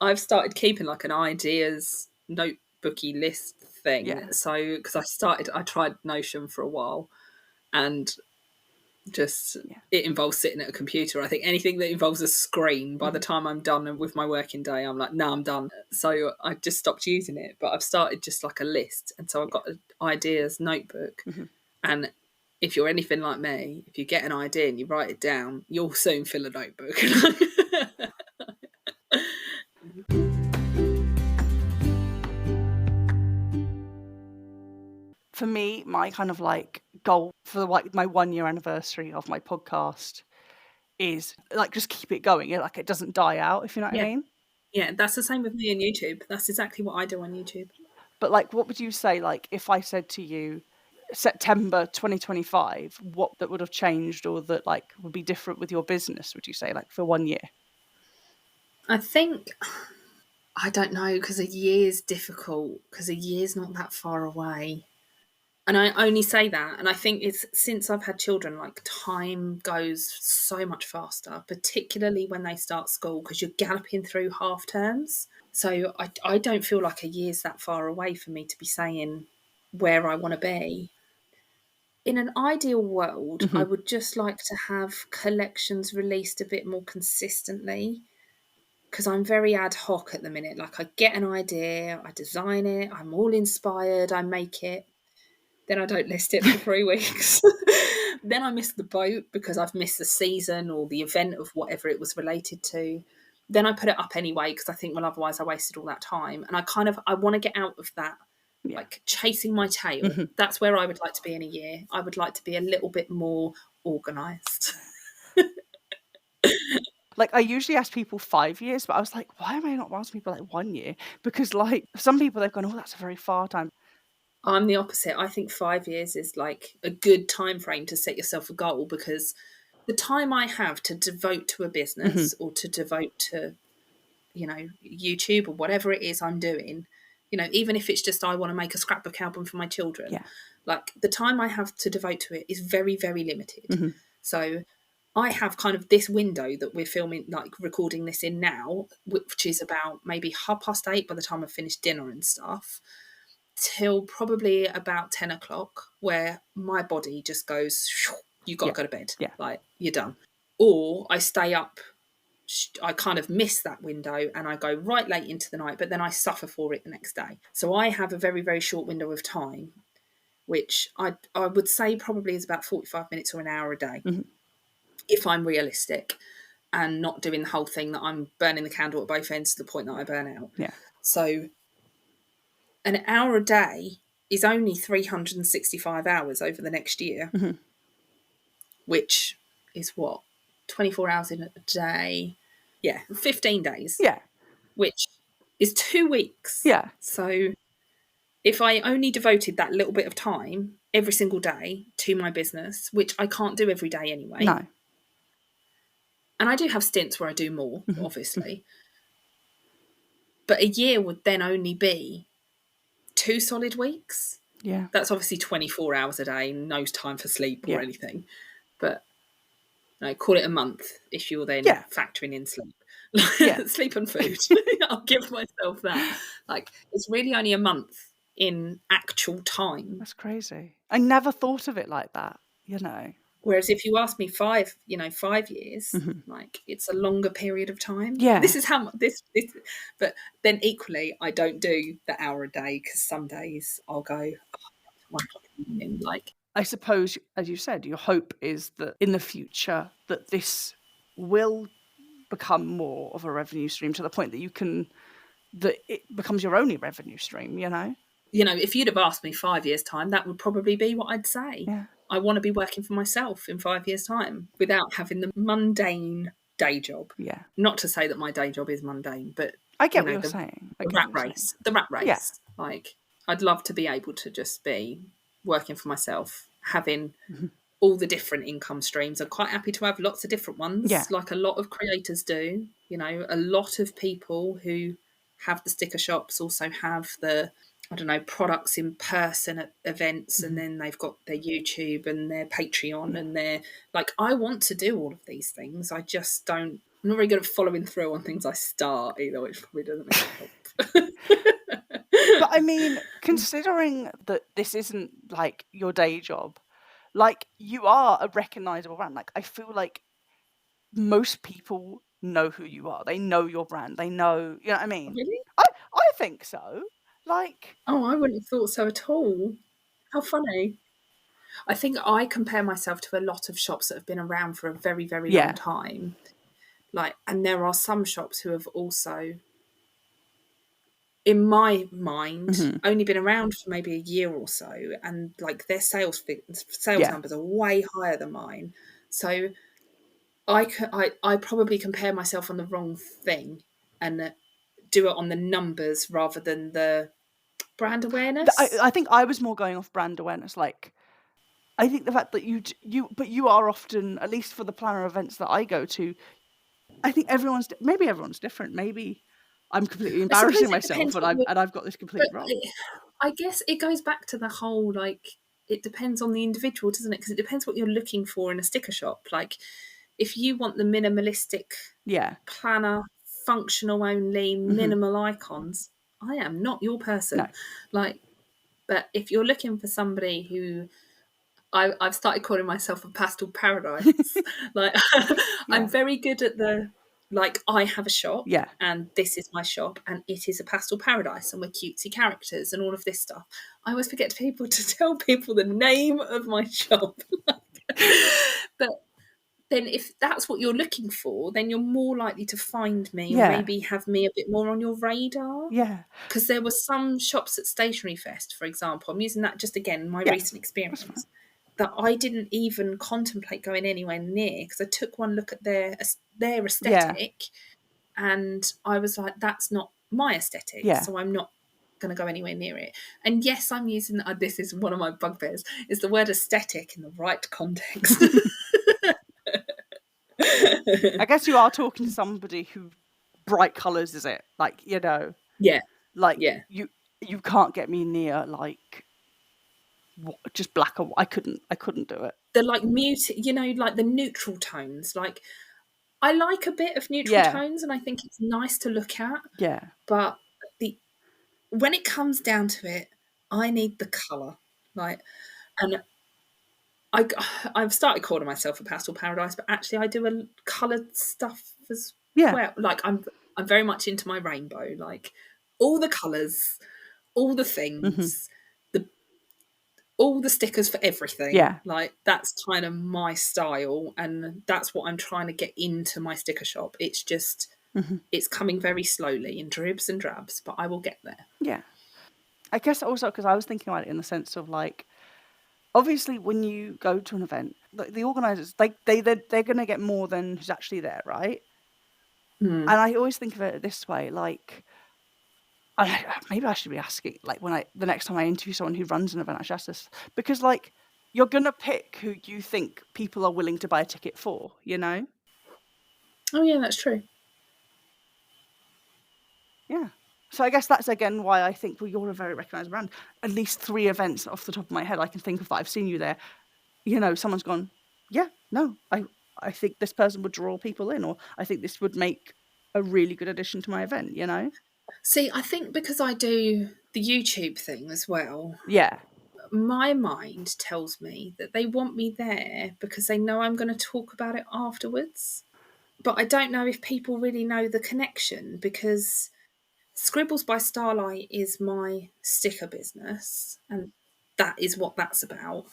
I've started keeping an ideas notebooky list thing. Yeah. So, because I tried Notion for a while and just it involves sitting at a computer. I think anything that involves a screen, by the time I'm done with my working day, I'm like, no, I'm done. So I just stopped using it. But I've started just a list. And so I've got an ideas notebook. And if you're anything like me, if you get an idea and you write it down, you'll soon fill a notebook. For me, my kind of goal for my 1 year anniversary of my podcast is just keep it going. It doesn't die out, if you know what I mean. Yeah, that's the same with me on YouTube. That's exactly what I do on YouTube. But what would you say, if I said to you, September 2025, what that would have changed or that would be different with your business, would you say, for 1 year? I think, I don't know, because a year's difficult, because a year's not that far away. And I only say that, and I think it's since I've had children, like time goes so much faster, particularly when they start school, because you're galloping through half terms. So I don't feel like a year's that far away for me to be saying where I want to be. In an ideal world, I would just like to have collections released a bit more consistently, because I'm very ad hoc at the minute. Like, I get an idea, I design it, I'm all inspired, I make it, then I don't list it for 3 weeks. Then I miss the boat because I've missed the season or the event of whatever it was related to. Then I put it up anyway because I think, well, otherwise I wasted all that time. And I want to get out of that, like chasing my tail. That's where I would like to be in a year. I would like to be a little bit more organised. Like, I usually ask people 5 years, but I was like, why am I not asking people like 1 year? Because like some people, they've gone, oh, that's a very far time. I'm the opposite. I think 5 years is like a good time frame to set yourself a goal, because the time I have to devote to a business or to devote to, YouTube or whatever it is I'm doing, even if it's just I want to make a scrapbook album for my children, like the time I have to devote to it is very, very limited. So I have kind of this window that we're filming, like recording this in now, which is about maybe 8:30 by the time I've finished dinner and stuff, till probably about 10 o'clock, where my body just goes, you got to go to bed. Like, you're done. Or I stay up, I kind of miss that window and I go right late into the night, but then I suffer for it the next day. So I have a very, very short window of time, which I would say probably is about 45 minutes or an hour a day, if I'm realistic and not doing the whole thing that I'm burning the candle at both ends to the point that I burn out. So an hour a day is only 365 hours over the next year, which is what? 24 hours in a day. 15 days. Which is 2 weeks. So if I only devoted that little bit of time every single day to my business, which I can't do every day anyway. No. And I do have stints where I do more, obviously. But a year would then only be 2 solid weeks. That's obviously 24 hours a day, no time for sleep or anything. But call it a month if you're then factoring in sleep. Sleep and food. I'll give myself that. Like, it's really only a month in actual time. That's crazy. I never thought of it like that, Whereas if you ask me 5 years, like, it's a longer period of time. Yeah. This is how this. But then equally, I don't do the hour a day, because some days I'll go 1 o'clock in the evening. Like, I suppose, as you said, your hope is that in the future that this will become more of a revenue stream, to the point that that it becomes your only revenue stream, if you'd have asked me 5 years' time, that would probably be what I'd say. I want to be working for myself in 5 years' time without having the mundane day job. Not to say that my day job is mundane, but I get what you're saying. The rat race. Like, I'd love to be able to just be working for myself, having all the different income streams. I'm quite happy to have lots of different ones, like a lot of creators do. A lot of people who have the sticker shops also have the, products in person at events, and then they've got their YouTube and their Patreon and their, like, I want to do all of these things. I just don't, I'm not very good at following through on things I start either, which probably doesn't help. But I mean, considering that this isn't like your day job, like, you are a recognizable brand. Like, I feel like most people know who you are. They know your brand. They know, you know what I mean? Really? I think so. Like, oh, I wouldn't have thought so at all. How funny. I think I compare myself to a lot of shops that have been around for a very, very long time. Like, and there are some shops who have also, in my mind, only been around for maybe a year or so, and like their sales numbers are way higher than mine. So I probably compare myself on the wrong thing and do it on the numbers rather than the brand awareness. I think I was more going off brand awareness. Like, I think the fact that you are often, at least for the planner events that I go to, I think maybe everyone's different. Maybe I'm completely embarrassing myself and I've got this completely wrong. I guess it goes back to the whole, like, it depends on the individual, doesn't it? Because it depends what you're looking for in a sticker shop. Like, if you want the minimalistic planner, functional only, minimal icons, I am not your person. No. Like, but if you're looking for somebody who I've started calling myself a pastel paradise. Like, I'm very good at I have a shop and this is my shop and it is a pastel paradise and we're cutesy characters and all of this stuff. I always forget people to tell people the name of my shop. But then if that's what you're looking for, then you're more likely to find me or maybe have me a bit more on your radar. Yeah. Because there were some shops at Stationery Fest, for example, I'm using that just again, my recent experience, that I didn't even contemplate going anywhere near because I took one look at their aesthetic and I was like, that's not my aesthetic, so I'm not going to go anywhere near it. And yes, I'm using, this is one of my bugbears, is the word aesthetic in the right context. I guess you are talking to somebody who bright colours is it, like, you know, you can't get me near like just black and white. I couldn't do it. They're like muted, you know, like the neutral tones. Like, I like a bit of neutral tones and I think it's nice to look at. Yeah. But when it comes down to it, I need the colour. Like, and I've started calling myself a pastel paradise, but actually I do a coloured stuff as well. Like, I'm very much into my rainbow. Like, all the colours, all the things, all the stickers for everything. Like, that's kind of my style and that's what I'm trying to get into my sticker shop. It's just it's coming very slowly in dribs and drabs, but I will get there. Yeah. I guess also because I was thinking about it in the sense of like, obviously when you go to an event, the organisers, they're going to get more than who's actually there, right? And I always think of it this way, like, maybe I should be asking, like, the next time I interview someone who runs an event, I should ask this, because like, you're gonna pick who you think people are willing to buy a ticket for, you know? Oh yeah, that's true. Yeah. So I guess that's again why I think, well, you're a very recognised brand. At least 3 events off the top of my head I can think of that I've seen you there. You know, someone's gone, yeah, no, I think this person would draw people in, or I think this would make a really good addition to my event, you know? See, I think because I do the YouTube thing as well. Yeah. My mind tells me that they want me there because they know I'm going to talk about it afterwards. But I don't know if people really know the connection because Scribbles by Starlight is my sticker business and that is what that's about.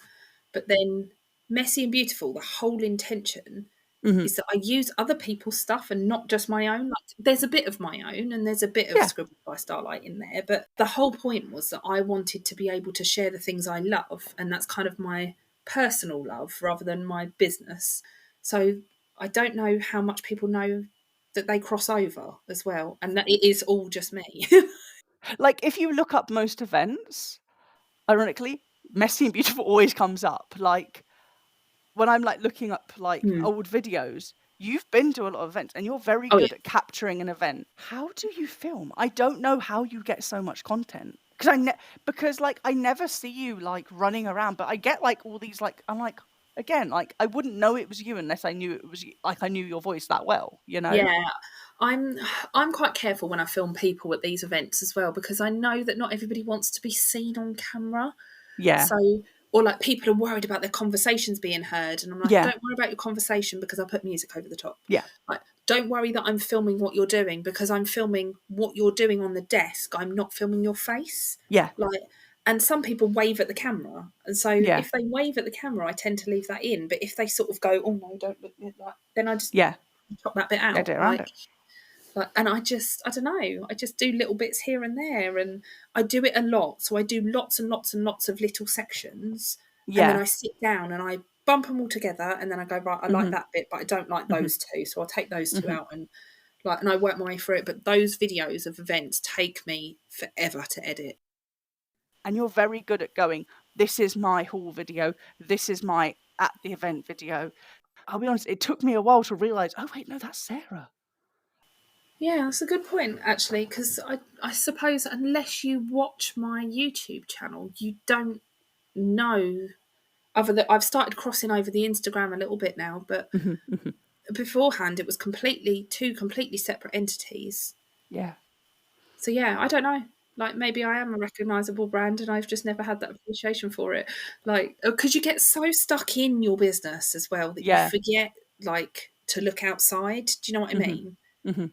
But then Messy and Beautiful, the whole intention is that I use other people's stuff and not just my own. Like, there's a bit of my own and there's a bit of Scribbles by Starlight in there. But the whole point was that I wanted to be able to share the things I love. And that's kind of my personal love rather than my business. So I don't know how much people know that they cross over as well and that it is all just me. Like, if you look up most events, ironically, Messy and Beautiful always comes up. Like, when I'm like looking up like old videos, you've been to a lot of events and you're very good at capturing an event. How do you film? I don't know how you get so much content. Because like I never see you like running around, but I get like all these like, I'm like, again, like I wouldn't know it was you unless I knew it was you, like I knew your voice that well, you know? Yeah. I'm quite careful when I film people at these events as well because I know that not everybody wants to be seen on camera. Yeah. So, or like people are worried about their conversations being heard, and I'm like, don't worry about your conversation because I put music over the top. Yeah. Like, don't worry that I'm filming what you're doing because I'm filming what you're doing on the desk. I'm not filming your face. Yeah. Like, and some people wave at the camera, and so if they wave at the camera, I tend to leave that in. But if they sort of go, "Oh no, don't look," like, then I just chop that bit out. Edit around it. And I don't know, I just do little bits here and there and I do it a lot. So I do lots and lots and lots of little sections and then I sit down and I bump them all together and then I go, right, I like that bit, but I don't like those two. So I'll take those two out and I work my way through it. But those videos of events take me forever to edit. And you're very good at going, this is my haul video, this is my at the event video. I'll be honest, it took me a while to realise, oh wait, no, that's Sarah. Yeah, that's a good point, actually, because I suppose unless you watch my YouTube channel, you don't know, other than I've started crossing over the Instagram a little bit now, but beforehand it was two completely separate entities. Yeah. So yeah, I don't know. Like maybe I am a recognisable brand and I've just never had that appreciation for it. Like, because you get so stuck in your business as well that you Yeah. forget like to look outside. Do you know what I mean? Mm-hmm.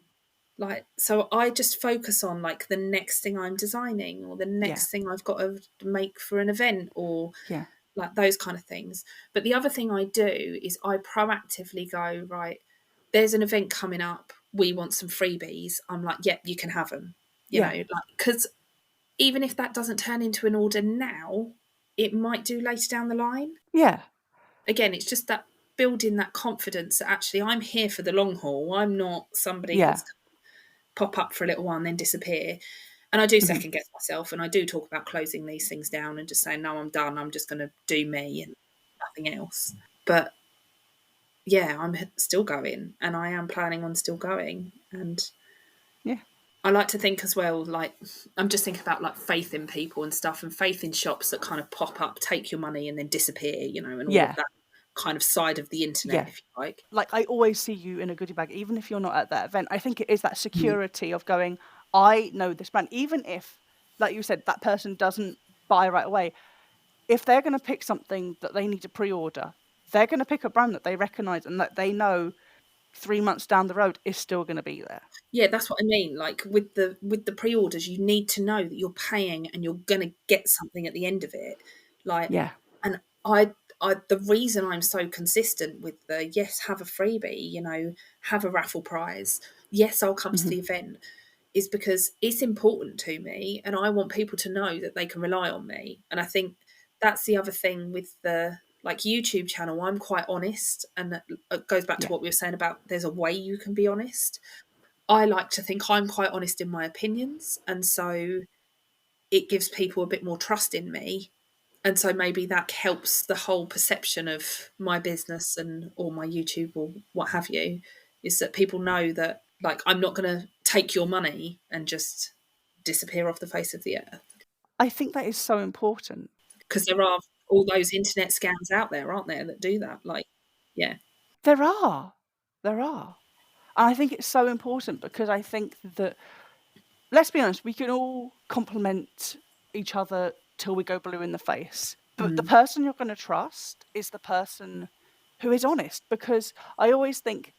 Like, so I just focus on like the next thing I'm designing or the Yeah. next thing I've got to make for an event or Yeah. like those kind of things. But the other thing I do is I proactively go, right, there's an event coming up. We want some freebies. I'm like, yep, you can have them. You know, Yeah. like, because even if that doesn't turn into an order now, it might do later down the line. Yeah. Again, it's just that building that confidence that actually I'm here for the long haul. I'm not somebody Yeah. that's pop up for a little while and then disappear. And I do second guess myself, and I do talk about closing these things down and just saying, no, I'm done. I'm just going to do me and nothing else. But yeah, I'm still going, and I am planning on still going. And Yeah. I like to think as well, like, I'm just thinking about like faith in people and stuff, and faith in shops that kind of pop up, take your money and then disappear, you know, and all Yeah. of that kind of side of the internet, Yeah. if you like. Like I always see you in a goodie bag, even if you're not at that event. I think it is that security of going, I know this brand, even if, like you said, that person doesn't buy right away. If they're going to pick something that they need to pre-order, they're going to pick a brand that they recognize and that they know 3 months down the road is still going to be there. Yeah, that's what I mean. Like with the pre-orders, you need to know that you're paying and you're going to get something at the end of it. Like, Yeah. and I the reason I'm so consistent with the yes, have a freebie, you know, have a raffle prize. Yes, I'll come to the event, is because it's important to me, and I want people to know that they can rely on me. And I think that's the other thing with the like YouTube channel. I'm quite honest, and it goes back to Yeah. what we were saying about there's a way you can be honest. I like to think I'm quite honest in my opinions, and so it gives people a bit more trust in me. And so maybe that helps the whole perception of my business and or my YouTube or what have you, is that people know that like I'm not going to take your money and just disappear off the face of the earth. I think that is so important. Because there are all those internet scams out there, aren't there, that do that? Like, yeah. There are. And I think it's so important because I think that, let's be honest, we can all compliment each other till we go blue in the face. But the person you're going to trust is the person who is honest, because I always think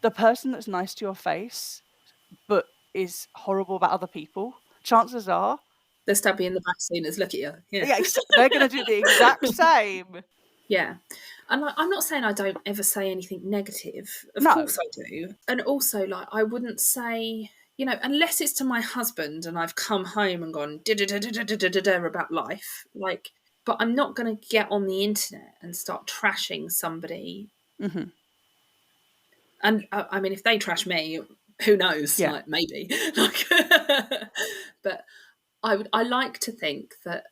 the person that's nice to your face but is horrible about other people, chances are They'll stab you in the back soon as look at you. yeah, they're going to do the exact same. Yeah. And like, I'm not saying I don't ever say anything negative. Of No. course I do. And also, like, I wouldn't say, you know, unless it's to my husband and I've come home and gone about life, like, but I'm not going to get on the internet and start trashing somebody. And I mean, if they trash me, who knows? Yeah. Like, maybe. Like, but I like to think that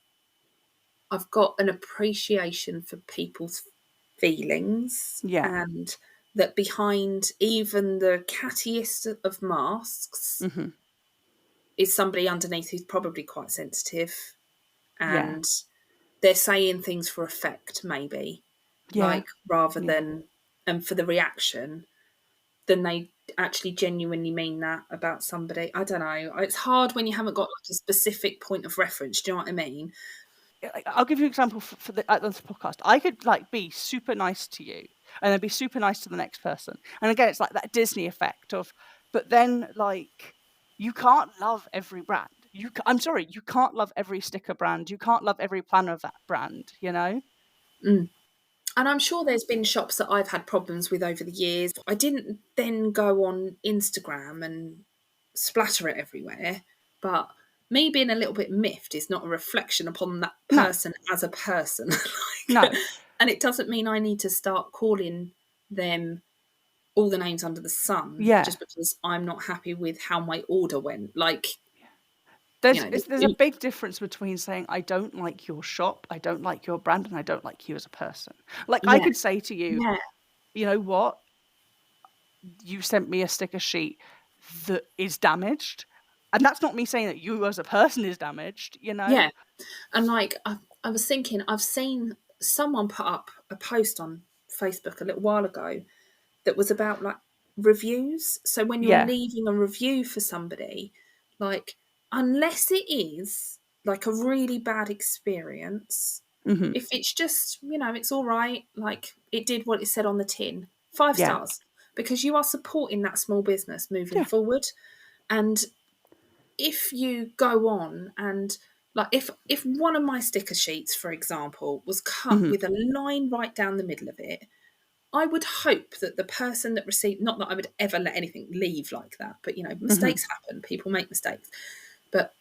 I've got an appreciation for people's feelings, Yeah. and that behind even the cattiest of masks is somebody underneath who's probably quite sensitive, and they're saying things for effect, maybe, like rather than and for the reaction, than they actually genuinely mean that about somebody. I don't know. It's hard when you haven't got like a specific point of reference. Do you know what I mean? I'll give you an example for this podcast. I could like be super nice to you and then be super nice to the next person. And again, it's like that Disney effect of, but then like you can't love every brand. I'm sorry, you can't love every sticker brand. You can't love every planner of that brand, you know? And I'm sure there's been shops that I've had problems with over the years. I didn't then go on Instagram and splatter it everywhere, but me being a little bit miffed is not a reflection upon that person as a person. No. And it doesn't mean I need to start calling them all the names under the sun just because I'm not happy with how my order went. Like, there's a big difference between saying I don't like your shop, I don't like your brand, and I don't like you as a person. Like I could say to you, you know what? You sent me a sticker sheet that is damaged. And that's not me saying that you as a person is damaged, you know? Yeah. And like, I was thinking, I've seen someone put up a post on Facebook a little while ago that was about like reviews. So when you're Yeah. leaving a review for somebody, like, unless it is like a really bad experience, Hmm. if it's just, it's all right, like it did what it said on the tin, 5 Yeah. stars, because you are supporting that small business moving Yeah. forward. And if you go on and like if one of my sticker sheets, for example, was cut Hmm. with a line right down the middle of it, I would hope that the person that received, not that I would ever let anything leave like that, but mistakes happen, people make mistakes. But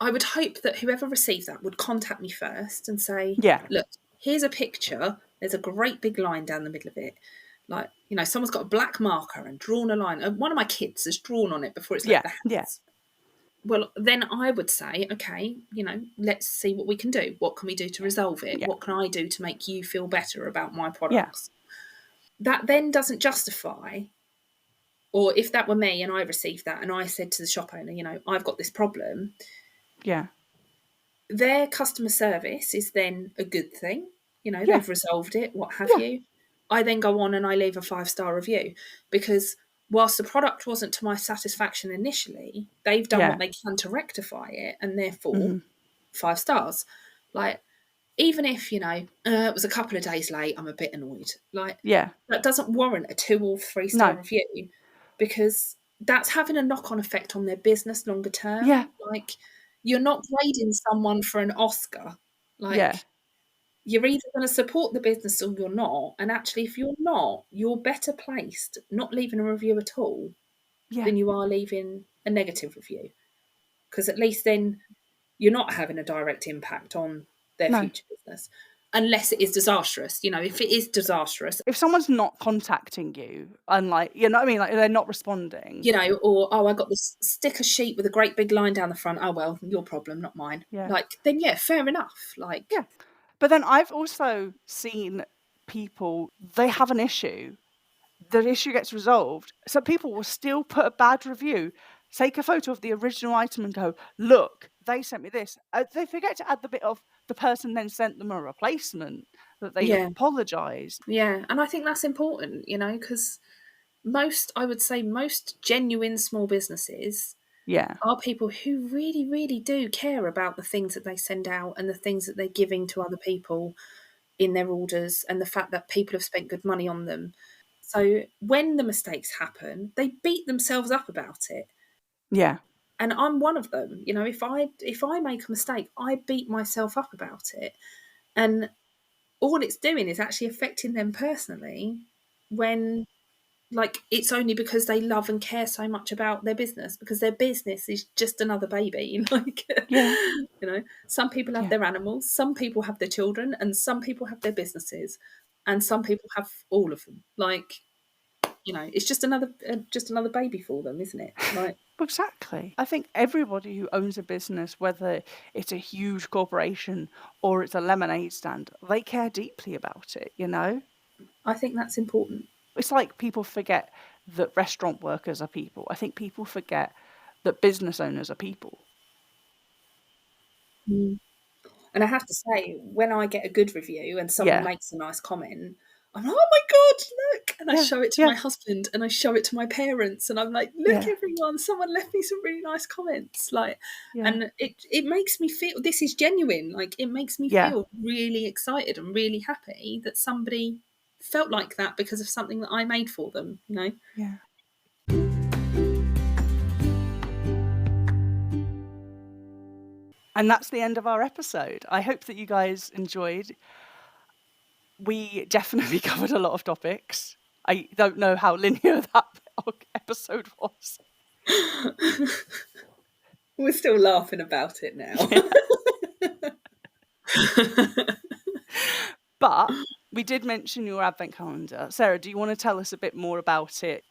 I would hope that whoever receives that would contact me first and say, Yeah. look, here's a picture. There's a great big line down the middle of it. Like, someone's got a black marker and drawn a line. And one of my kids has drawn on it before it's left Yeah. the Yeah. house. Well, then I would say, okay, let's see what we can do. What can we do to resolve it? Yeah. What can I do to make you feel better about my Yeah. products? That then doesn't justify, or if that were me and I received that and I said to the shop owner, I've got this problem, Yeah. their customer service is then a good thing. Yeah. They've resolved it, what have Yeah. you. I then go on and I leave a 5-star review, because whilst the product wasn't to my satisfaction initially, they've done Yeah. what they can to rectify it, and therefore Hmm. 5 stars. Like, even if, it was a couple of days late, I'm a bit annoyed. Like, Yeah. that doesn't warrant a 2 or 3-star No. review, because that's having a knock-on effect on their business longer term. Yeah. Like, you're not grading someone for an Oscar. Like, Yeah. you're either going to support the business or you're not. And actually, if you're not, you're better placed not leaving a review at all Yeah. than you are leaving a negative review. Because at least then you're not having a direct impact on their No. future business, unless it is disastrous. If it is disastrous, If someone's not contacting you and like, you know what I mean? Like they're not responding. or, oh, I got this sticker sheet with a great big line down the front. Oh, well, your problem, not mine. Yeah. Like, then yeah, fair enough. Like, Yeah. But then I've also seen people, they have an issue, the issue gets resolved. So people will still put a bad review, take a photo of the original item and go, look, they sent me this. They forget to add the bit of the person then sent them a replacement, that they yeah, apologised. yeah. And I think that's important, because I would say most genuine small businesses Yeah. are people who really, really do care about the things that they send out and the things that they're giving to other people in their orders, and the fact that people have spent good money on them. So when the mistakes happen, they beat themselves up about it. Yeah. And I'm one of them. If I make a mistake, I beat myself up about it. And all it's doing is actually affecting them personally, when like it's only because they love and care so much about their business, because their business is just another baby. Like, Yeah. some people have Yeah. their animals, some people have their children, and some people have their businesses, and some people have all of them. Like, it's just another baby for them, isn't it? Like, Exactly. I think everybody who owns a business, whether it's a huge corporation or it's a lemonade stand, they care deeply about it, you know? I think that's important. It's like people forget that restaurant workers are people. I think people forget that business owners are people. And I have to say, when I get a good review and someone Yeah. makes a nice comment, I'm like, oh my God, look. And I Yeah. show it to Yeah. my husband and I show it to my parents. And I'm like, look, Yeah. everyone, someone left me some really nice comments. Like, Yeah. and it makes me feel this is genuine. Like, it makes me Yeah. feel really excited and really happy that somebody felt like that because of something that I made for them, Yeah. And that's the end of our episode. I hope that you guys enjoyed. We definitely covered a lot of topics. I don't know how linear that episode was. We're still laughing about it now. But we did mention your advent calendar. Sarah, do you want to tell us a bit more about it?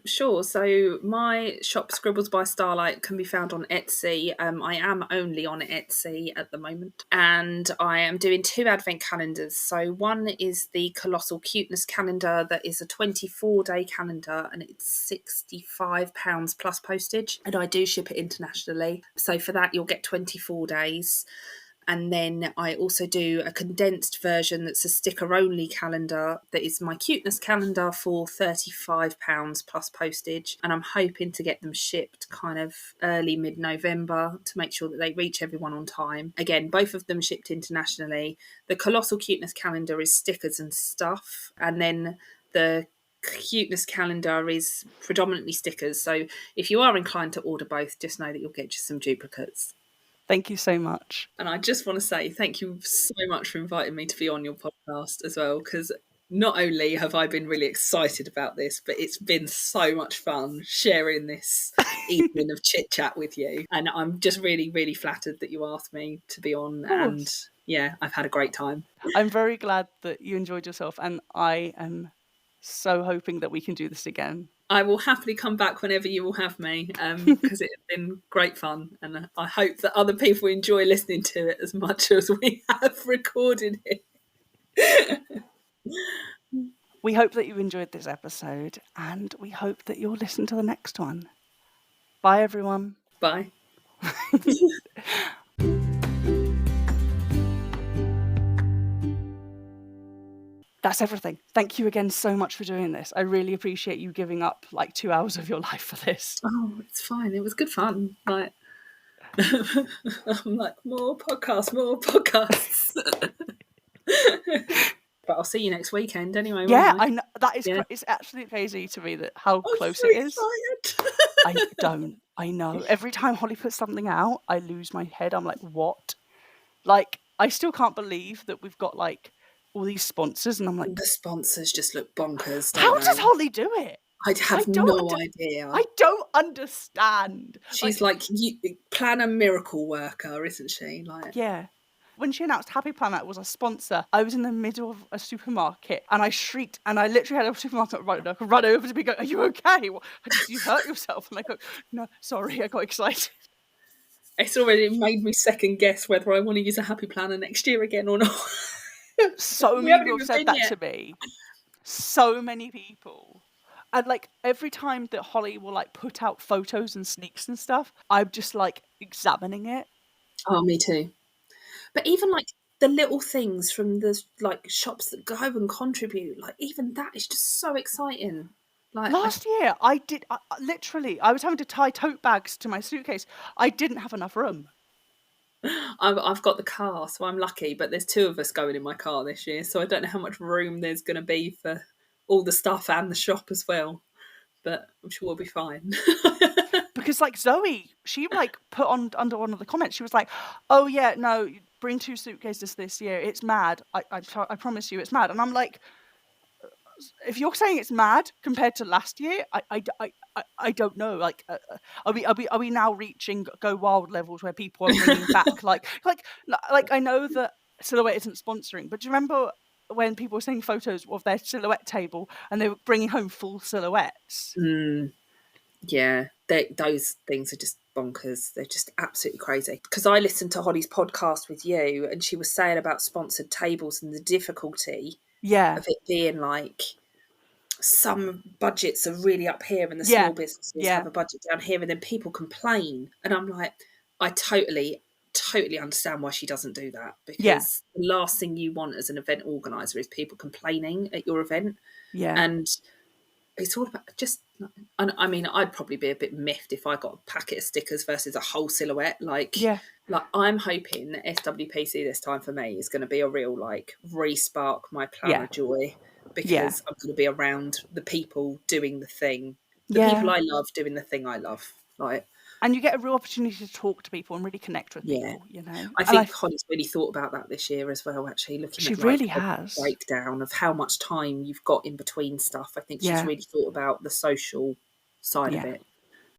Sure. So my Shop Scribbles by Starlight can be found on Etsy. I am only on Etsy at the moment, and I am doing 2 advent calendars. So one is the Colossal Cuteness calendar that is a 24-day calendar, and it's £65 plus postage, and I do ship it internationally. So for that, you'll get 24 days. And then I also do a condensed version that's a sticker-only calendar that is my cuteness calendar for £35 plus postage. And I'm hoping to get them shipped kind of early mid-November to make sure that they reach everyone on time. Again, both of them shipped internationally. The Colossal Cuteness calendar is stickers and stuff. And then the cuteness calendar is predominantly stickers. So if you are inclined to order both, just know that you'll get just some duplicates. Thank you so much. And I just want to say thank you so much for inviting me to be on your podcast as well, because not only have I been really excited about this, but it's been so much fun sharing this evening of chit chat with you. And I'm just really, really flattered that you asked me to be on. And yeah, I've had a great time. I'm very glad that you enjoyed yourself, and I am so hoping that we can do this again. I will happily come back whenever you will have me, because it's been great fun, and I hope that other people enjoy listening to it as much as we have recorded it. We hope that you enjoyed this episode, and we hope that you'll listen to the next one. Bye, everyone. Bye. That's everything. Thank you again so much for doing this. I really appreciate you giving up like 2 hours of your life for this. Oh, it's fine. It was good fun. Like, I'm like, more podcasts. But I'll see you next weekend anyway. Yeah, won't I? I know. That is Yeah. it's absolutely crazy to me that how I'm close so it is. excited. I know. Every time Holly puts something out, I lose my head. I'm like, what? Like, I still can't believe that we've got like all these sponsors, and I'm like, The sponsors just look bonkers. how Don't does they? Holly do it? I have no idea. I don't understand. She's like planner miracle worker, isn't she? Like, yeah. When she announced Happy Planet was a sponsor, I was in the middle of a supermarket and I shrieked, and I literally had a supermarket run over to me, go, "Are you okay? Did you hurt yourself?" And I go, "No, sorry, I got excited." It's already made me second guess whether I want to use a Happy Planner next year again or not. So We many haven't people even have said been that yet. to me. So many people. And like every time that Holly will like put out photos and sneaks and stuff, I'm just like examining it. Oh, me too. But even like the little things from the like shops that go and contribute, like even that is just so exciting. Like Last year, I literally, I was having to tie tote bags to my suitcase. I didn't have enough room. I've got the car, so I'm lucky. But there's 2 of us going in my car this year, so I don't know how much room there's going to be for all the stuff and the shop as well. But I'm sure we'll be fine. Because like Zoe, she like put on under one of the comments, she was like, "Oh yeah, no, bring 2 suitcases this year. It's mad. I promise you, it's mad." And I'm like, if you're saying it's mad compared to last year, I don't know. Like, are we now reaching Go Wild levels where people are bringing back like I know that Silhouette isn't sponsoring, but do you remember when people were sending photos of their Silhouette table and they were bringing home full silhouettes? Yeah, those things are just bonkers. They're just absolutely crazy. Because I listened to Holly's podcast with you, and she was saying about sponsored tables and the difficulty of it being like some budgets are really up here and the small businesses have a budget down here, and then people complain. And I'm like, I totally understand why she doesn't do that, because the last thing you want as an event organizer is people complaining at your event. And it's all about just, I mean, I'd probably be a bit miffed if I got a packet of stickers versus a whole silhouette. Like I'm hoping that SWPC this time for me is going to be a real like re-spark my planner joy, because I'm going to be around the people doing the thing, the people I love doing the thing I love. Like, and you get a real opportunity to talk to people and really connect with people, you know. I think Holly's really thought about that this year as well, actually, looking at really like has a breakdown of how much time you've got in between stuff. I think she's really thought about the social side of it.